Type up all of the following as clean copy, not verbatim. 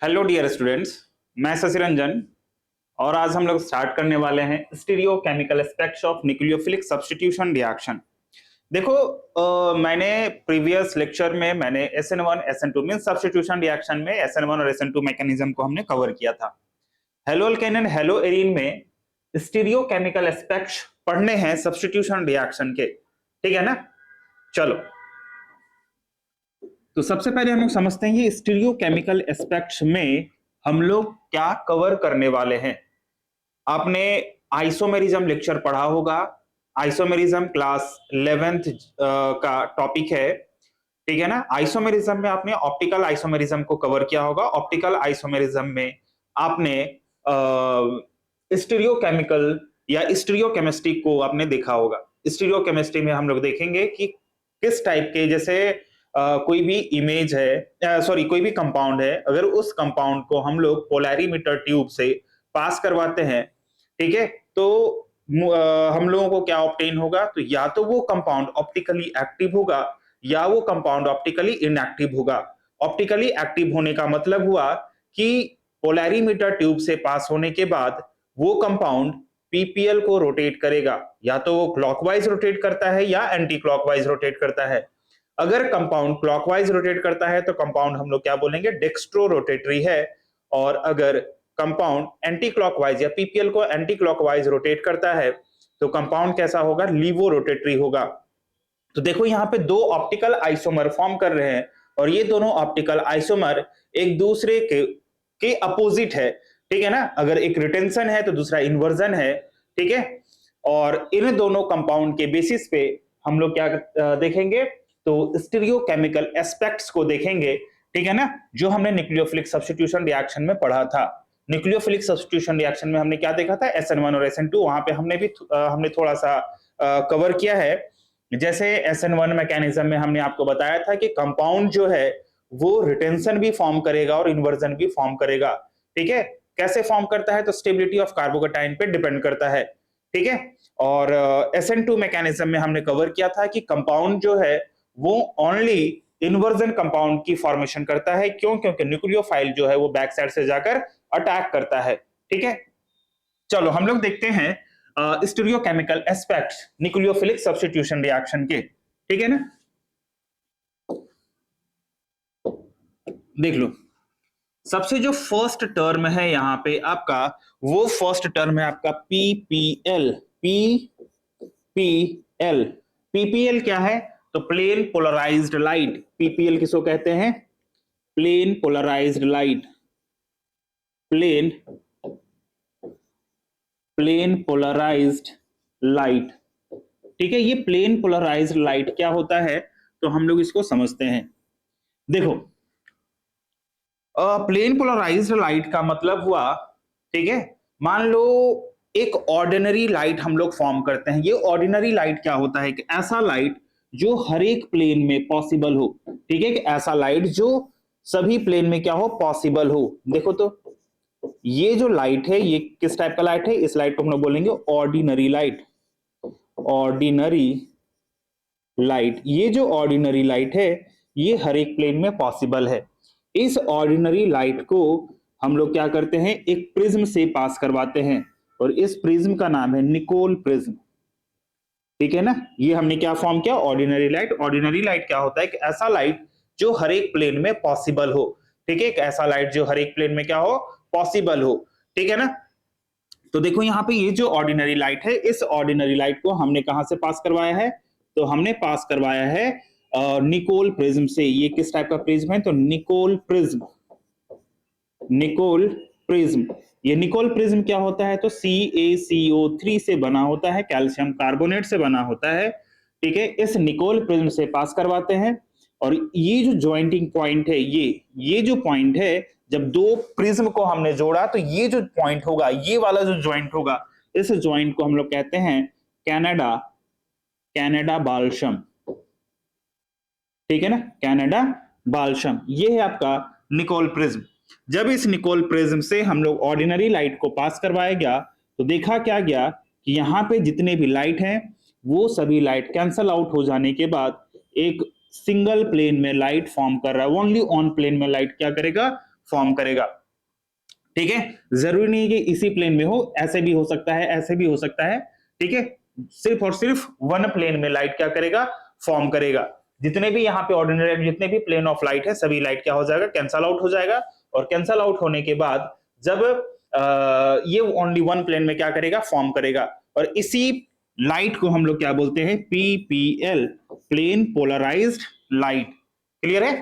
Hello dear students, मैं शशि रंजन और आज हम लोग स्टार्ट करने वाले हैं stereo chemical aspects of nucleophilic substitution reaction. देखो, मैंने प्रीवियस लेक्चर में मैंने SN1 SN2 mean substitution reaction में SN1 और SN2 मैकेनिज्म को हमने कवर किया था। Hello alkane and hello arene में स्टीरियो केमिकल एस्पेक्ट्स पढ़ने हैं सब्स्टिट्यूशन रिएक्शन के, ठीक है ना। चलो, तो सबसे पहले हम लोग समझते हैं ये स्टीरियो केमिकल एस्पेक्ट्स में हम लोग क्या कवर करने वाले हैं। आपने आइसोमेरिज्म लेक्चर पढ़ा होगा। आइसोमेरिज्म क्लास 11th का टॉपिक है, ठीक है ना। आइसोमेरिज्म में आपने ऑप्टिकल आइसोमेरिज्म को कवर किया होगा। ऑप्टिकल आइसोमेरिज्म में आपने स्टीरियो केमिकल या स्टीरियो केमिस्ट्री को आपने देखा होगा। स्टीरियो केमिस्ट्री में हम लोग देखेंगे कि किस टाइप के, जैसे कोई भी इमेज है, सॉरी कोई भी कंपाउंड है, अगर उस कंपाउंड को हम लोग पोलैरिमीटर ट्यूब से पास करवाते हैं, ठीक है, तो हम लोगों को क्या ऑब्टेन होगा, तो या तो वो कंपाउंड ऑप्टिकली एक्टिव होगा या वो कंपाउंड ऑप्टिकली इनएक्टिव होगा। ऑप्टिकली एक्टिव होने का मतलब हुआ कि पोलैरिमीटर ट्यूब से पास होने के बाद वो कंपाउंड पीपीएल को रोटेट करेगा, या तो वो क्लॉकवाइज रोटेट करता है या एंटी क्लॉकवाइज रोटेट करता है। अगर कंपाउंड क्लॉकवाइज रोटेट करता है तो कंपाउंड हम लोग क्या बोलेंगे, डेक्स्ट्रो रोटेटरी है। और अगर कंपाउंड एंटी क्लॉकवाइज या पीपीएल को एंटी क्लॉकवाइज रोटेट करता है तो कंपाउंड कैसा होगा, लीवो रोटेटरी होगा। तो देखो यहाँ पे दो ऑप्टिकल आइसोमर फॉर्म कर रहे हैं और ये दोनों ऑप्टिकल आइसोमर एक दूसरे के अपोजिट है, ठीक है ना। अगर एक रिटेंशन है तो दूसरा इन्वर्जन है, ठीक है। और इन दोनों कंपाउंड के बेसिस पे हम लोग क्या देखेंगे, तो स्टीरियो केमिकल एस्पेक्ट्स को देखेंगे, ठीक है ना, जो हमने न्यूक्लियोफिलिक सब्स्टिट्यूशन रिएक्शन में पढ़ा था। न्यूक्लियोफिलिक सब्स्टिट्यूशन रिएक्शन में हमने क्या देखा था, SN1 और SN2, वहां पे हमने थोड़ा सा कवर किया है। जैसे SN1 मैकेनिज्म में हमने आपको बताया था कि कंपाउंड जो है वो रिटेंशन भी फॉर्म करेगा और इन्वर्जन भी फॉर्म करेगा, ठीक है। कैसे फॉर्म करता है, तो स्टेबिलिटी ऑफ कार्बोकेटाइन पे डिपेंड करता है, ठीक है। और SN2 मैकेनिज्म में हमने कवर किया था कि कंपाउंड जो है वो ओनली इन्वर्जन कंपाउंड की फॉर्मेशन करता है। क्यों? क्योंकि न्यूक्लियोफाइल जो है वो बैक साइड से जाकर अटैक करता है, ठीक है। चलो हम लोग देखते हैं stereo chemical aspects nucleophilic substitution reaction के, ठीक है ना। देख लो, सबसे जो फर्स्ट टर्म है यहाँ पे आपका, वो फर्स्ट टर्म है आपका पीपीएल। पीपीएल पीपीएल क्या है, तो प्लेन पोलराइज्ड लाइट। पीपीएल किसको कहते हैं, plane polarised light. Plane polarised light, ठीक है। ये प्लेन पोलराइज्ड लाइट क्या होता है, तो हम लोग इसको समझते हैं। देखो, प्लेन पोलराइज्ड लाइट का मतलब हुआ, ठीक है, मान लो एक ऑर्डिनरी लाइट हम लोग फॉर्म करते हैं। ये ऑर्डिनरी लाइट क्या होता है, कि ऐसा लाइट जो हर एक प्लेन में पॉसिबल हो, ठीक है, कि ऐसा लाइट जो सभी प्लेन में क्या हो, पॉसिबल हो। देखो तो ये जो लाइट है ये किस टाइप का लाइट है, इस लाइट को हम लोग बोलेंगे ऑर्डिनरी लाइट। ऑर्डिनरी लाइट, ये जो ऑर्डिनरी लाइट है ये हर एक प्लेन में पॉसिबल है। इस ऑर्डिनरी लाइट को हम लोग क्या करते हैं, एक प्रिज्म से पास करवाते हैं और इस प्रिज्म का नाम है निकोल प्रिज्म, ठीक है ना। ये हमने क्या फॉर्म किया, ऑर्डिनरी लाइट। ऑर्डिनरी लाइट क्या होता है, कि ऐसा लाइट जो हर एक प्लेन में पॉसिबल हो, ठीक है, ऐसा लाइट जो हर एक प्लेन में क्या हो, पॉसिबल हो, ठीक है ना। तो देखो यहाँ पे ये जो ऑर्डिनरी लाइट है, इस ऑर्डिनरी लाइट को हमने कहां से पास करवाया है, तो हमने पास करवाया है निकोल प्रिज्म से। ये किस टाइप का प्रिज्म है, तो निकोल प्रिज्म। निकोल प्रिज्म, ये निकोल प्रिज्म क्या होता है, तो CaCO3 से बना होता है, कैल्शियम कार्बोनेट से बना होता है, ठीक है। इस निकोल प्रिज्म से पास करवाते हैं और ये जो ज्वाइंटिंग पॉइंट है, ये जो पॉइंट है, जब दो प्रिज्म को हमने जोड़ा तो ये जो पॉइंट होगा, ये वाला जो ज्वाइंट होगा, इस ज्वाइंट को हम लोग कहते हैं कैनेडा बाल्शम, ठीक है ना, कैनेडा बाल्शम। ये है आपका निकोल प्रिज्म। जब इस निकोल प्रिज्म से हम लोग ऑर्डिनरी लाइट को पास करवाया गया तो देखा क्या गया, कि यहाँ पे जितने भी लाइट हैं वो सभी लाइट कैंसल आउट हो जाने के बाद एक सिंगल प्लेन में लाइट फॉर्म कर रहा है। ओनली ऑन प्लेन में लाइट क्या करेगा, फॉर्म करेगा। ठीक है, जरूरी नहीं है कि इसी प्लेन में हो, ऐसे भी हो सकता है, ऐसे भी हो सकता है। ठीक है, सिर्फ और सिर्फ वन प्लेन में लाइट क्या करेगा, फॉर्म करेगा। जितने भी यहाँ पे ऑर्डिनरी, जितने भी प्लेन ऑफ लाइट है, सभी लाइट क्या हो जाएगा, कैंसल आउट हो जाएगा। और कैंसल आउट होने के बाद जब ये ओनली वन प्लेन में क्या करेगा, फॉर्म करेगा। और इसी लाइट को हम लोग क्या बोलते हैं, PPL, plane polarised light. Clear है,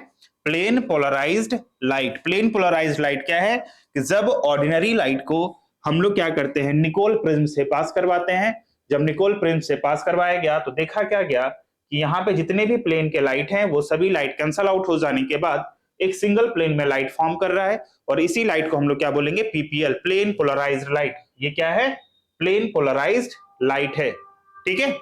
plane polarised light. Plane polarised light क्या है कि जब ऑर्डिनरी लाइट को हम लोग क्या करते हैं, निकोल प्रिज्म से पास करवाते हैं। जब निकोल प्रिज्म से पास करवाया गया तो देखा क्या गया कि यहाँ पे जितने भी प्लेन के लाइट हैं वो सभी लाइट कैंसल आउट हो जाने के बाद एक सिंगल प्लेन में लाइट फॉर्म कर रहा है। और इसी लाइट को हम लोग क्या बोलेंगे, पीपीएल, प्लेन पोलराइज्ड लाइट। ये क्या है, प्लेन पोलराइज्ड लाइट है। ठीक है,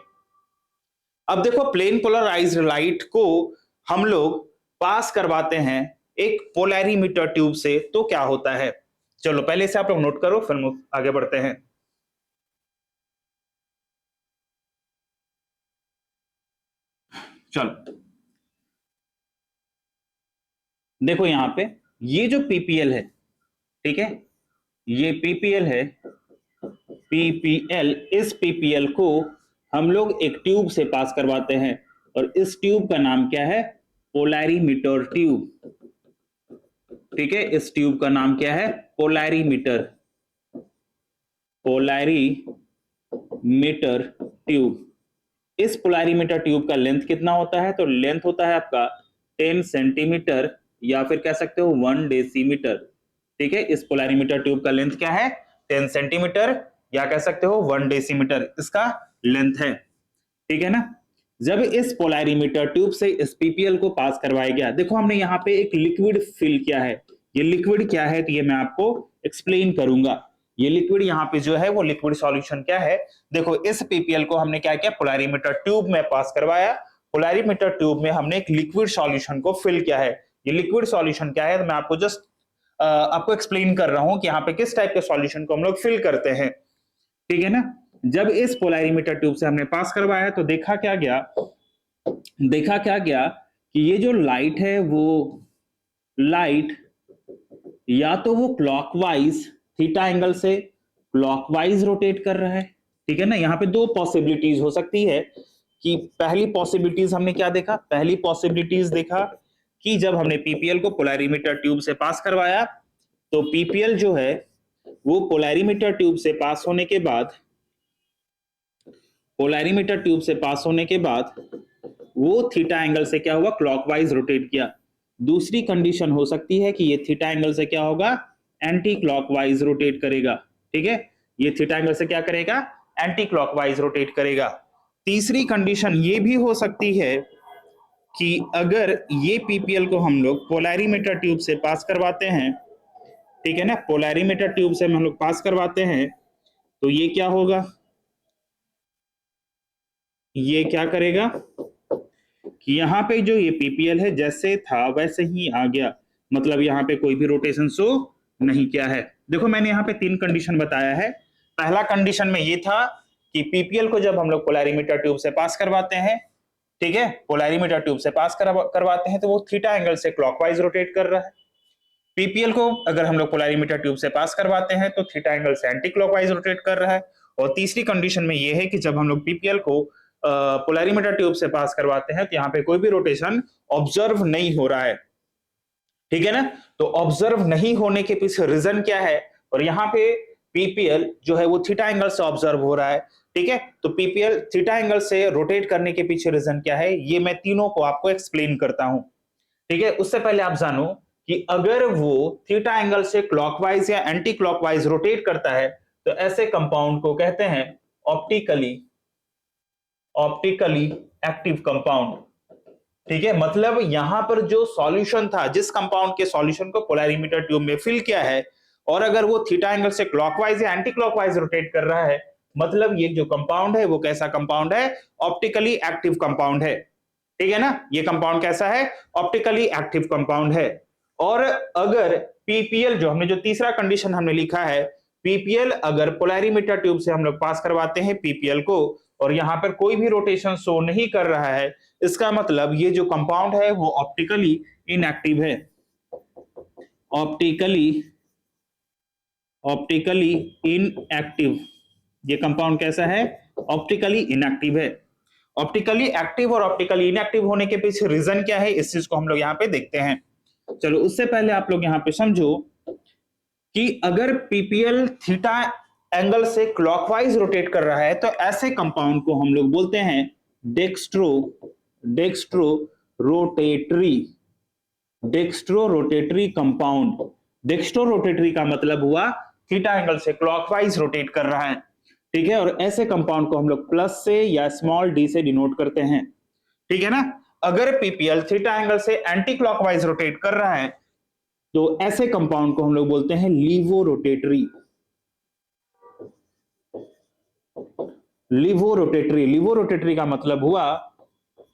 अब देखो प्लेन पोलराइज्ड लाइट को हम लोग पास करवाते हैं एक पोलैरीमीटर ट्यूब से, तो क्या होता है। चलो पहले से आप लोग नोट करो, फिर आगे बढ़ते हैं। चलो देखो यहां पे ये जो पीपीएल है, ठीक है, ये पीपीएल है, पीपीएल, इस पीपीएल को हम लोग एक ट्यूब से पास करवाते हैं और इस ट्यूब का नाम क्या है, पोलैरीमीटर ट्यूब। ठीक है, इस ट्यूब का नाम क्या है, पोलैरीमीटर, पोलैरीमीटर ट्यूब। इस पोलैरीमीटर ट्यूब का लेंथ कितना होता है, तो लेंथ होता है आपका 10 सेंटीमीटर या फिर कह सकते हो 1 डेसीमीटर। ठीक है, इस पोलैरीमीटर ट्यूब का लेंथ क्या है, 10 सेंटीमीटर या कह सकते हो 1 डेसीमीटर इसका लेंथ है। ठीक है ना, जब इस पोलैरीमीटर ट्यूब से इस पीपीएल को पास करवाया गया, देखो हमने यहाँ पे एक लिक्विड फिल किया है। ये लिक्विड क्या है, तो ये मैं आपको एक्सप्लेन करूंगा। ये लिक्विड यहाँ पे जो है वो लिक्विड सॉल्यूशन क्या है, देखो इस पीपीएल को हमने क्या किया, पोलैरीमीटर ट्यूब में पास करवाया। पोलैरीमीटर ट्यूब में हमने एक लिक्विड सॉल्यूशन को फिल किया है। ये लिक्विड सॉल्यूशन क्या है, तो मैं आपको जस्ट आपको एक्सप्लेन कर रहा हूं कि यहाँ पे किस टाइप के सॉल्यूशन को हम लोग फिल करते हैं। ठीक है ना, जब इस पोलैरीमीटर ट्यूब से हमने पास करवाया तो देखा क्या गया, कि ये जो लाइट है वो लाइट या तो वो क्लॉकवाइज थीटा एंगल से क्लॉकवाइज रोटेट कर रहा है। ठीक है ना, यहाँ पे दो पॉसिबिलिटीज हो सकती है कि पहली पॉसिबिलिटीज हमने क्या देखा, पहली पॉसिबिलिटीज देखा कि जब हमने पीपीएल को पोलैरीमीटर ट्यूब से पास करवाया तो पीपीएल जो है वो पोलैरीमीटर ट्यूब से पास होने के बाद, पोलैरीमीटर ट्यूब से पास होने के बाद वो थीटा एंगल से क्या हुआ, क्लॉकवाइज रोटेट किया। दूसरी कंडीशन हो सकती है कि ये थीटा एंगल से क्या होगा, एंटी क्लॉकवाइज रोटेट करेगा। ठीक है, ये थीटा एंगल से क्या करेगा, एंटी क्लॉकवाइज रोटेट करेगा। तीसरी कंडीशन ये भी हो सकती है कि अगर ये पीपीएल को हम लोग पोलैरीमीटर ट्यूब से पास करवाते हैं, ठीक है ना, पोलैरीमीटर ट्यूब से हम लोग पास करवाते हैं तो ये क्या होगा, ये क्या करेगा कि यहाँ पे जो ये पीपीएल है जैसे था वैसे ही आ गया, मतलब यहाँ पे कोई भी रोटेशन शो नहीं किया है। देखो मैंने यहाँ पे 3 कंडीशन बताया है। पहला कंडीशन में ये था कि पीपीएल को जब हम लोग पोलैरीमीटर ट्यूब से पास करवाते हैं, ठीक है, पोलैरीमीटर ट्यूब से पास करवाते हैं तो वो थीटा एंगल से क्लॉकवाइज रोटेट कर रहा है। पीपीएल को अगर हम लोग पोलैरीमीटर ट्यूब से पास करवाते हैं तो थीटा एंगल से एंटी क्लॉकवाइज रोटेट कर रहा है। और तीसरी कंडीशन में ये है कि जब हम लोग पीपीएल को पोलैरीमीटर ट्यूब से पास करवाते हैं तो यहाँ पे कोई भी रोटेशन ऑब्जर्व नहीं हो रहा है। ठीक है ना, तो ऑब्जर्व नहीं होने के पीछे रीजन क्या है, और यहाँ पे पीपीएल जो है वो थीटा एंगल से ऑब्जर्व हो रहा है। ठीक है, तो पीपीएल थीटा एंगल से रोटेट करने के पीछे रीजन क्या है, ये मैं तीनों को आपको एक्सप्लेन करता हूं। ठीक है, उससे पहले आप जानो कि अगर वो थीटा एंगल से क्लॉकवाइज या एंटी क्लॉकवाइज रोटेट करता है तो ऐसे कंपाउंड को कहते हैं ऑप्टिकली एक्टिव कंपाउंड। ठीक है, मतलब यहां पर जो सॉल्यूशन था, जिस कंपाउंड के सॉल्यूशन को पोलैरीमीटर ट्यूब में फिल किया है, और अगर वो थीटा एंगल से क्लॉकवाइज या एंटी क्लॉकवाइज रोटेट कर रहा है, मतलब ये जो कंपाउंड है वो कैसा कंपाउंड है, ऑप्टिकली एक्टिव कंपाउंड है। ठीक है ना, ये कंपाउंड कैसा है, ऑप्टिकली एक्टिव कंपाउंड है। और अगर पीपीएल, जो हमने जो तीसरा कंडीशन हमने लिखा है, पीपीएल अगर पोलैरीमीटर ट्यूब से हम लोग पास करवाते हैं पीपीएल को और यहां पर कोई भी रोटेशन शो नहीं कर रहा है, इसका मतलब ये जो कंपाउंड है वो ऑप्टिकली इनएक्टिव है। Optically inactive. ये कंपाउंड कैसा है? ऑप्टिकली इनएक्टिव है। ऑप्टिकली एक्टिव और ऑप्टिकली इनएक्टिव होने के पीछे रीजन क्या है, इस चीज को हम लोग यहाँ पे देखते हैं। चलो उससे पहले आप लोग यहाँ पे समझो कि अगर पीपीएल थीटा एंगल से क्लॉकवाइज रोटेट कर रहा है तो ऐसे कंपाउंड को हम लोग बोलते हैं dextro rotatory compound. Dextro rotatory का मतलब हुआ थीटा एंगल से क्लॉकवाइज रोटेट कर रहा है, ठीक है। और ऐसे कंपाउंड को हम लोग प्लस से या स्मॉल डी से डिनोट करते हैं, ठीक है ना। अगर पीपीएल थीटा एंगल से एंटी क्लॉकवाइज रोटेट कर रहा है तो ऐसे कंपाउंड को हम लोग बोलते हैं लीवो रोटेटरी का मतलब हुआ,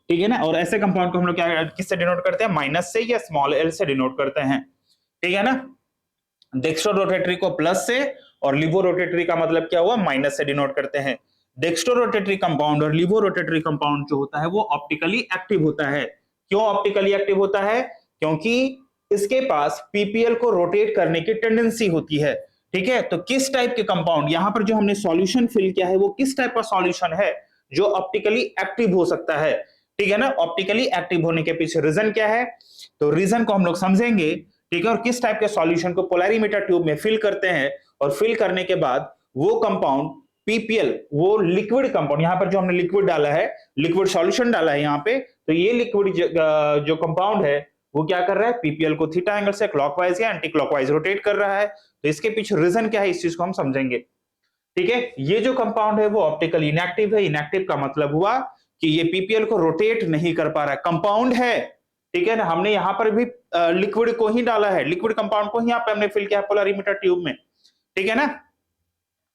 ठीक है ना। और ऐसे कंपाउंड को हम लोग क्या किससे डिनोट करते हैं? माइनस से या स्मॉल एल से डिनोट करते हैं, ठीक है ना। डेक्स्ट्रो रोटेटरी को प्लस से और लिवो रोटेटरी का मतलब क्या हुआ? माइनस से डिनोट करते हैं। डेक्स्ट्रो रोटेटरी कंपाउंड और लिवो रोटेटरी कंपाउंड जो होता है वो ऑप्टिकली एक्टिव होता है। क्यों ऑप्टिकली एक्टिव होता है? क्योंकि इसके पास पीपीएल को रोटेट करने की टेंडेंसी होती है, ठीक है। तो किस टाइप के कंपाउंड, यहां पर जो हमने सॉल्यूशन फिल किया है वो किस टाइप का सॉल्यूशन है जो ऑप्टिकली एक्टिव हो सकता है, ठीक है ना। ऑप्टिकली एक्टिव होने के पीछे रीजन क्या है, तो रीजन को हम लोग समझेंगे, ठीक है। और किस टाइप के सॉल्यूशन को पोलैरिमीटर ट्यूब में फिल करते हैं और फिल करने के बाद वो कंपाउंड पीपीएल, वो लिक्विड कंपाउंड, यहां पर जो हमने लिक्विड डाला है, लिक्विड सॉल्यूशन डाला है यहाँ पे, तो ये लिक्विड जो कंपाउंड है वो क्या कर रहा है? पीपीएल को थीटा एंगल से क्लॉकवाइज या एंटी क्लॉकवाइज रोटेट कर रहा है। तो इसके पीछे रीजन क्या है, इस चीज को हम समझेंगे, ठीक है। ये जो कंपाउंड है वो ऑप्टिकल इनएक्टिव है। इनएक्टिव का मतलब हुआ कि ये पीपीएल को रोटेट नहीं कर पा रहा है, कंपाउंड है, ठीक है ना। हमने यहां पर भी लिक्विड को ही डाला है, लिक्विड कंपाउंड को ही यहाँ पे हमने फिल किया पोलैरिमीटर ट्यूब में, ठीक है ना।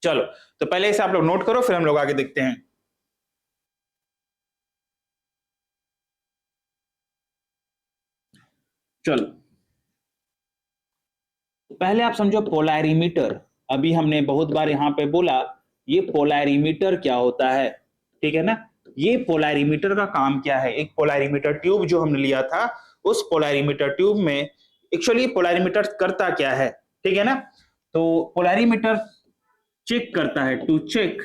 चलो तो पहले इसे आप लोग नोट करो, फिर हम लोग आगे देखते हैं। चलो पहले आप समझो पोलैरिमीटर। अभी हमने बहुत बार यहां पे बोला ये पोलैरिमीटर क्या होता है, ठीक है ना। ये पोलैरिमीटर का काम क्या है? एक पोलैरिमीटर ट्यूब जो हमने लिया था, उस पोलैरिमीटर ट्यूब में एक्चुअली पोलैरिमीटर करता क्या है, ठीक है ना। तो पोलैरिमीटर चेक करता है, टू चेक,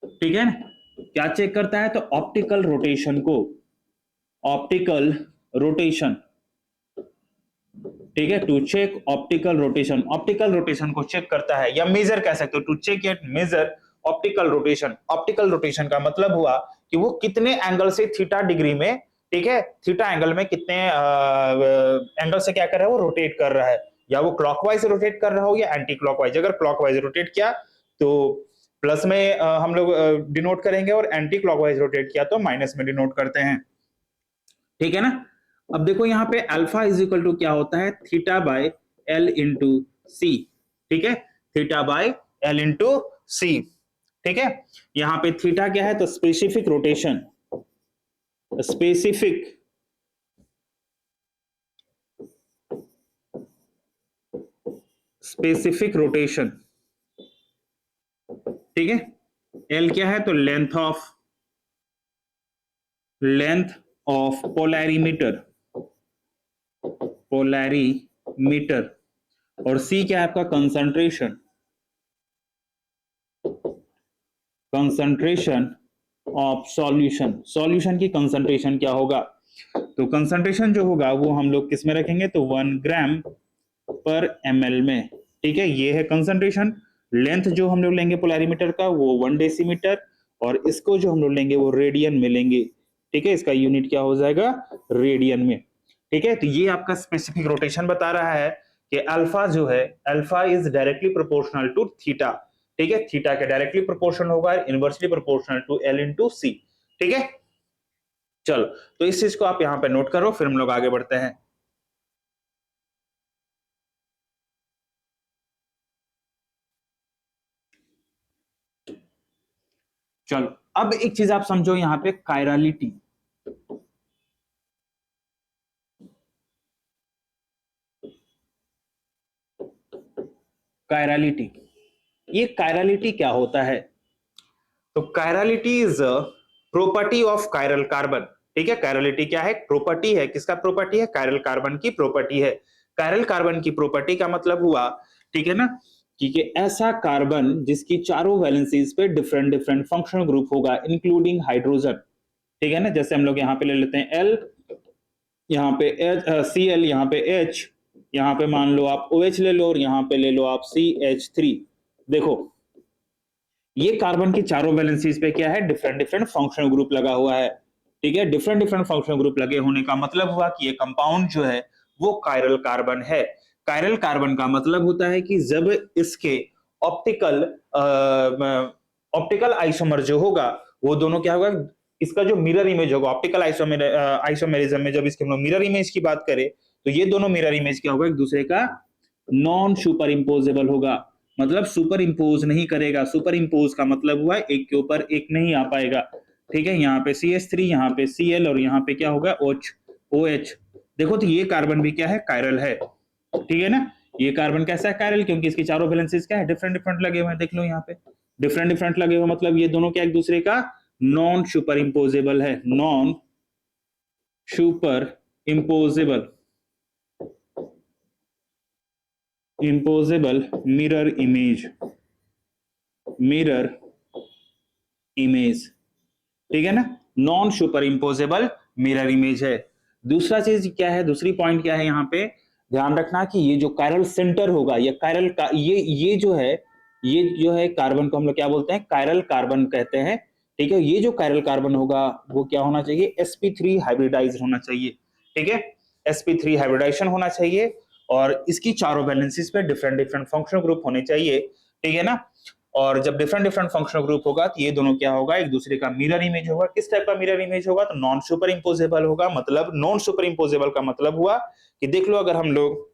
ठीक है ना। क्या चेक करता है? तो ऑप्टिकल रोटेशन को, ऑप्टिकल रोटेशन, ठीक है। To check optical rotation, optical rotation को चेक करता है या मेजर कह सकते हो, टू चेक या measure optical rotation. Optical rotation का मतलब हुआ कि वो कितने एंगल से थीटा डिग्री में, ठीक है, थीटा एंगल में कितने एंगल से क्या कर रहा है, वो रोटेट कर रहा है, या वो क्लॉकवाइज रोटेट कर रहा हो या एंटी क्लॉकवाइज। अगर क्लॉकवाइज रोटेट किया तो प्लस में हम लोग डिनोट करेंगे, और एंटी क्लॉकवाइज रोटेट किया तो माइनस में डिनोट करते हैं, ठीक है ना। अब देखो यहाँ पे अल्फा इज इक्वल टू क्या होता है? Theta by L into C, ठीक है, theta by L into C, ठीक है। यहाँ पे थीटा क्या है? तो स्पेसिफिक रोटेशन, स्पेसिफिक रोटेशन, ठीक है। एल क्या है? तो लेंथ ऑफ पोलैरीमीटर, और सी क्या है आपका? कंसंट्रेशन ऑफ सॉल्यूशन की कंसंट्रेशन क्या होगा? तो कंसंट्रेशन जो होगा वो हम लोग किस में रखेंगे? तो 1 ग्राम पर ml में, ठीक है। ये है कंसंट्रेशन। लेंथ जो हम लोग लेंगे पोलैरिमीटर का वो 1 डेसीमीटर, और इसको जो हम लोग लेंगे वो रेडियन में लेंगे, ठीक है। इसका यूनिट क्या हो जाएगा? रेडियन में, ठीक है। तो ये आपका स्पेसिफिक रोटेशन बता रहा है कि अल्फा जो है, alpha is directly proportional to theta, ठीक है। थीटा के डायरेक्टली प्रोपोर्शनल होगा, inversely proportional to L into C, ठीक है। चलो तो इस चीज को आप यहां पे नोट करो, फिर हम लोग आगे बढ़ते हैं। चलो अब एक चीज आप समझो यहां पे, कायरालिटी। कायरालिटी, ये कायरालिटी क्या होता है? तो chirality is property of chiral carbon, ठीक है। कायरालिटी क्या है? प्रॉपर्टी है, किसका प्रॉपर्टी है? कायरल कार्बन की प्रॉपर्टी है। कायरल कार्बन की प्रॉपर्टी का मतलब हुआ, ठीक है ना, कि ऐसा कार्बन जिसकी चारों वैलेंसीज पे डिफरेंट डिफरेंट फंक्शनल ग्रुप होगा इंक्लूडिंग हाइड्रोजन, ठीक है ना। जैसे हम लोग यहाँ पे ले लेते हैं एल, यहाँ पे सी एल, यहाँ पे एच, यहाँ पे मान लो आप OH ले लो और यहाँ पे ले लो आप CH3। देखो ये कार्बन की चारों वैलेंसीज पे क्या है, डिफरेंट डिफरेंट फंक्शनल ग्रुप लगा हुआ है, ठीक है। डिफरेंट डिफरेंट फंक्शनल ग्रुप लगे होने का मतलब हुआ कि ये कंपाउंड जो है वो कायरल कार्बन है। कायरल कार्बन का मतलब होता है कि जब इसके ऑप्टिकल ऑप्टिकल आइसोमर जो होगा वो दोनों क्या होगा, इसका जो मिरर इमेज होगा ऑप्टिकल आइसोमेरिज्म में, जब इसके हम लोग मिरर इमेज की बात करें तो ये दोनों मिरर इमेज क्या होगा, एक दूसरे का नॉन सुपर इंपोजेबल होगा, मतलब सुपर इंपोज नहीं करेगा। सुपर इंपोज का मतलब हुआ एक के ऊपर एक नहीं आ पाएगा, ठीक है। यहाँ पे CH3, यहाँ पे Cl और यहाँ पे क्या होगा OH। देखो तो ये कार्बन भी क्या है, कायरल है, ठीक है ना। ये कार्बन कैसा है, कायरल, क्योंकि इसकी चारों वैलेंसीज क्या है, डिफरेंट डिफरेंट लगे हुए हैं। देख लो यहाँ पे डिफरेंट डिफरेंट लगे हुए, मतलब ये दोनों क्या एक दूसरे का नॉन सुपर इंपोजेबल है, non super imposable imposable mirror image, mirror image, ठीक है ना, non super imposable mirror image है। दूसरा चीज क्या है, दूसरी पॉइंट क्या है, यहाँ पे ध्यान रखना कि ये जो कायरल सेंटर होगा या कायरल का ये जो है कार्बन को हम लोग क्या बोलते हैं, कायरल कार्बन कहते हैं, ठीक है। ये जो कायरल कार्बन होगा वो क्या होना चाहिए, sp3 हाइब्रिडाइज होना चाहिए, ठीक है, sp3 हाइब्रिडाइजेशन होना चाहिए और इसकी चारों वैलेंसीज पे डिफरेंट डिफरेंट फंक्शनल ग्रुप होने चाहिए, ठीक है ना। और जब डिफरेंट डिफरेंट फंक्शनल ग्रुप होगा तो ये दोनों क्या होगा, एक दूसरे का मिरर इमेज होगा। किस टाइप का मिरर इमेज होगा, तो नॉन सुपर इंपोजेबल होगा। मतलब नॉन सुपर इंपोजेबल का मतलब हुआ कि देख लो, अगर हम लोग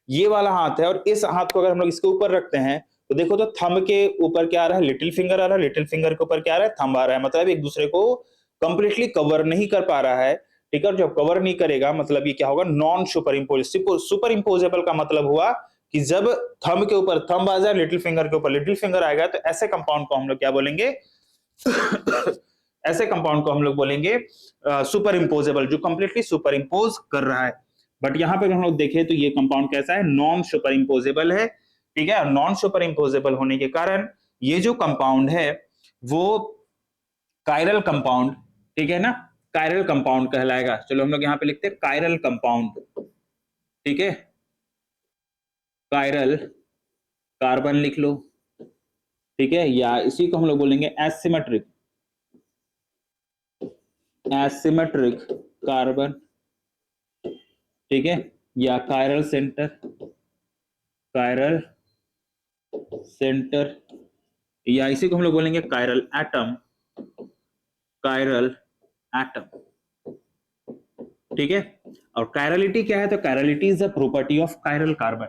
ये वाला हाथ है और इस हाथ को अगर हम लोग इसके ऊपर रखते हैं तो देखो तो थंब के ऊपर क्या आ रहा है, लिटिल फिंगर आ रहा है, लिटिल फिंगर के ऊपर क्या आ रहा है, थंब आ रहा है। मतलब एक दूसरे को कंप्लीटली कवर नहीं कर पा रहा है, ठीक है। जब कवर नहीं करेगा मतलब ये क्या होगा, नॉन सुपर इंपोज। सुपर इंपोजेबल का मतलब हुआ कि जब थंब के ऊपर थंब आ जाए, लिटिल फिंगर के ऊपर लिटिल फिंगर आएगा, तो ऐसे कंपाउंड को हम लोग क्या बोलेंगे ऐसे कंपाउंड को हम लोग बोलेंगे सुपर इंपोजेबल, जो कंप्लीटली सुपर इंपोज कर रहा है। बट यहां पे हम लोग देखें तो ये कंपाउंड कैसा है, नॉन सुपर इंपोजेबल है, ठीक है। नॉन सुपर इंपोजेबल होने के कारण ये जो कंपाउंड है वो कायरल कंपाउंड, ठीक है ना, कायरल कंपाउंड कहलाएगा। चलो हम लोग यहां पे लिखते हैं कायरल कंपाउंड, ठीक है, कायरल कार्बन लिख लो, ठीक है, या इसी को हम लोग बोलेंगे एसिमेट्रिक, एसिमेट्रिक कार्बन, ठीक है, या कायरल सेंटर, कायरल सेंटर, या इसी को हम लोग बोलेंगे कायरल एटम, कायरल एटम, ठीक है। और कायरलिटी क्या है, तो chirality is a property of chiral carbon.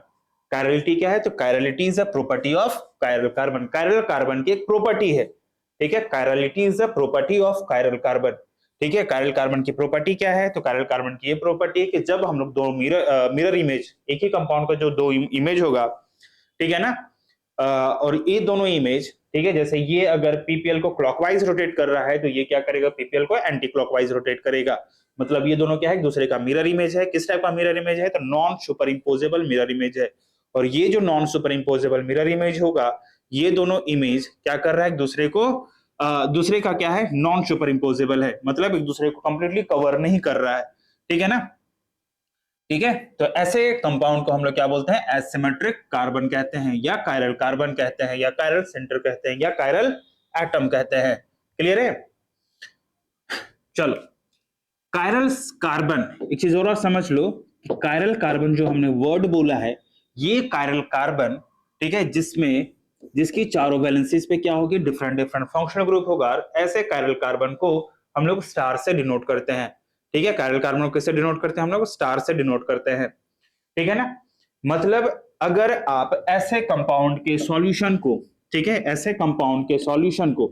Chirality क्या है, तो chirality is a property of chiral carbon. Chiral carbon की एक प्रॉपर्टी है, ठीक है। Chirality is a property of chiral carbon, ठीक है। कायरल कार्बन की प्रॉपर्टी क्या है, तो कायरल कार्बन की ये प्रॉपर्टी है कि जब हम लोग दो मिरर इमेज, एक ही कंपाउंड का जो दो इमेज होगा, ठीक है ना, और ये दोनों इमेज, ठीक है, जैसे ये अगर पीपीएल को क्लॉकवाइज रोटेट कर रहा है तो ये क्या करेगा, पीपीएल को एंटी क्लॉकवाइज रोटेट करेगा। मतलब ये दोनों क्या है, एक दूसरे का मिरर इमेज है। किस टाइप का मिरर इमेज है, तो non super imposable mirror image है। और ये जो non super imposable mirror image होगा, ये दोनों इमेज क्या कर रहा है, एक दूसरे को दूसरे का क्या है, नॉन सुपर इंपोजेबल है, मतलब एक दूसरे को कंप्लीटली कवर नहीं कर रहा है, ठीक है ना, ठीक है। तो ऐसे कंपाउंड को हम लोग क्या बोलते हैं, एसिमेट्रिक कार्बन कहते हैं, या कायरल कार्बन कहते हैं, या कायरल सेंटर कहते हैं, या कायरल एटम कहते हैं। क्लियर है। चलो कायरल कार्बन, एक चीज और आप समझ लो कि कायरल कार्बन जो हमने वर्ड बोला है, ये कायरल कार्बन, ठीक है, जिसकी चारों वैलेंसीज पे क्या होगी, डिफरेंट डिफरेंट फंक्शनल ग्रुप होगा। ऐसे कायरल कार्बन को हम लोग स्टार से डिनोट करते हैं, ठीक है। कायरल कार्बन को किससे डिनोट करते हैं, हम लोग स्टार से डिनोट करते हैं, ठीक है ना। मतलब अगर आप ऐसे कंपाउंड के सॉल्यूशन को, ठीक है, ऐसे कंपाउंड के सॉल्यूशन को,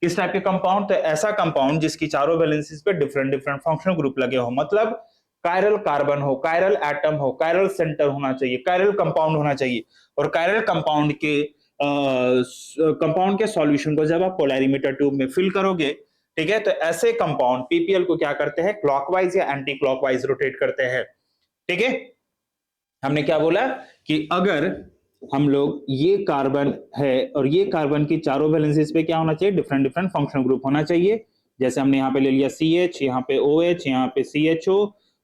किस टाइप के कंपाउंड, तो ऐसा कंपाउंड जिसकी चारों वैलेंसीज पे डिफरेंट डिफरेंट फंक्शनल ग्रुप लगे हो, मतलब कायरल कार्बन हो, कायरल एटम हो, कायरल सेंटर होना चाहिए, कायरल कंपाउंड होना चाहिए। और कायरल कंपाउंड के सॉल्यूशन को जब आप पोलैरिमीटर ट्यूब में फिल करोगे, ठीक है, तो ऐसे कंपाउंड पीपीएल को क्या करते हैं, क्लॉकवाइज या एंटी क्लॉकवाइज रोटेट करते हैं, ठीक है। हमने क्या बोला कि अगर हम लोग ये कार्बन है और ये कार्बन की चारों वैलेंसीज पे क्या होना चाहिए, डिफरेंट डिफरेंट फंक्शनल ग्रुप होना चाहिए। जैसे हमने यहाँ पे ले लिया CH, यहाँ पे OH, यहाँ पे CHO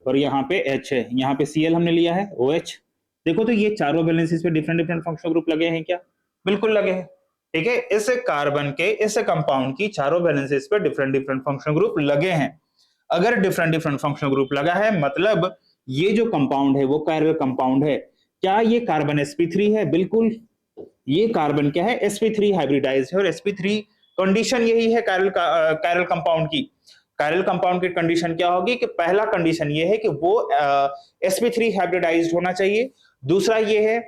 और यहाँ पे H है, यहाँ पे Cl हमने लिया है OH। देखो तो ये चारों वैलेंसीज पे डिफरेंट डिफरेंट फंक्शनल ग्रुप लगे हैं क्या? बिल्कुल लगे हैं। ठीक है, इस कार्बन के इस कंपाउंड की चारों वैलेंसीज पे डिफरेंट डिफरेंट फंक्शनल ग्रुप लगे हैं। अगर डिफरेंट डिफरेंट फंक्शनल ग्रुप लगा है मतलब ये जो कंपाउंड है वो कायरल कंपाउंड है। क्या ये कार्बन sp3 है? बिल्कुल, ये कार्बन क्या है, sp3 हाइब्रिडाइज है। और sp3 कंडीशन यही है कायरल कंपाउंड की। कायरल कंपाउंड की कंडीशन क्या होगी कि पहला कंडीशन ये है कि वो sp3 हाइब्रिडाइज्ड होना चाहिए। दूसरा ये है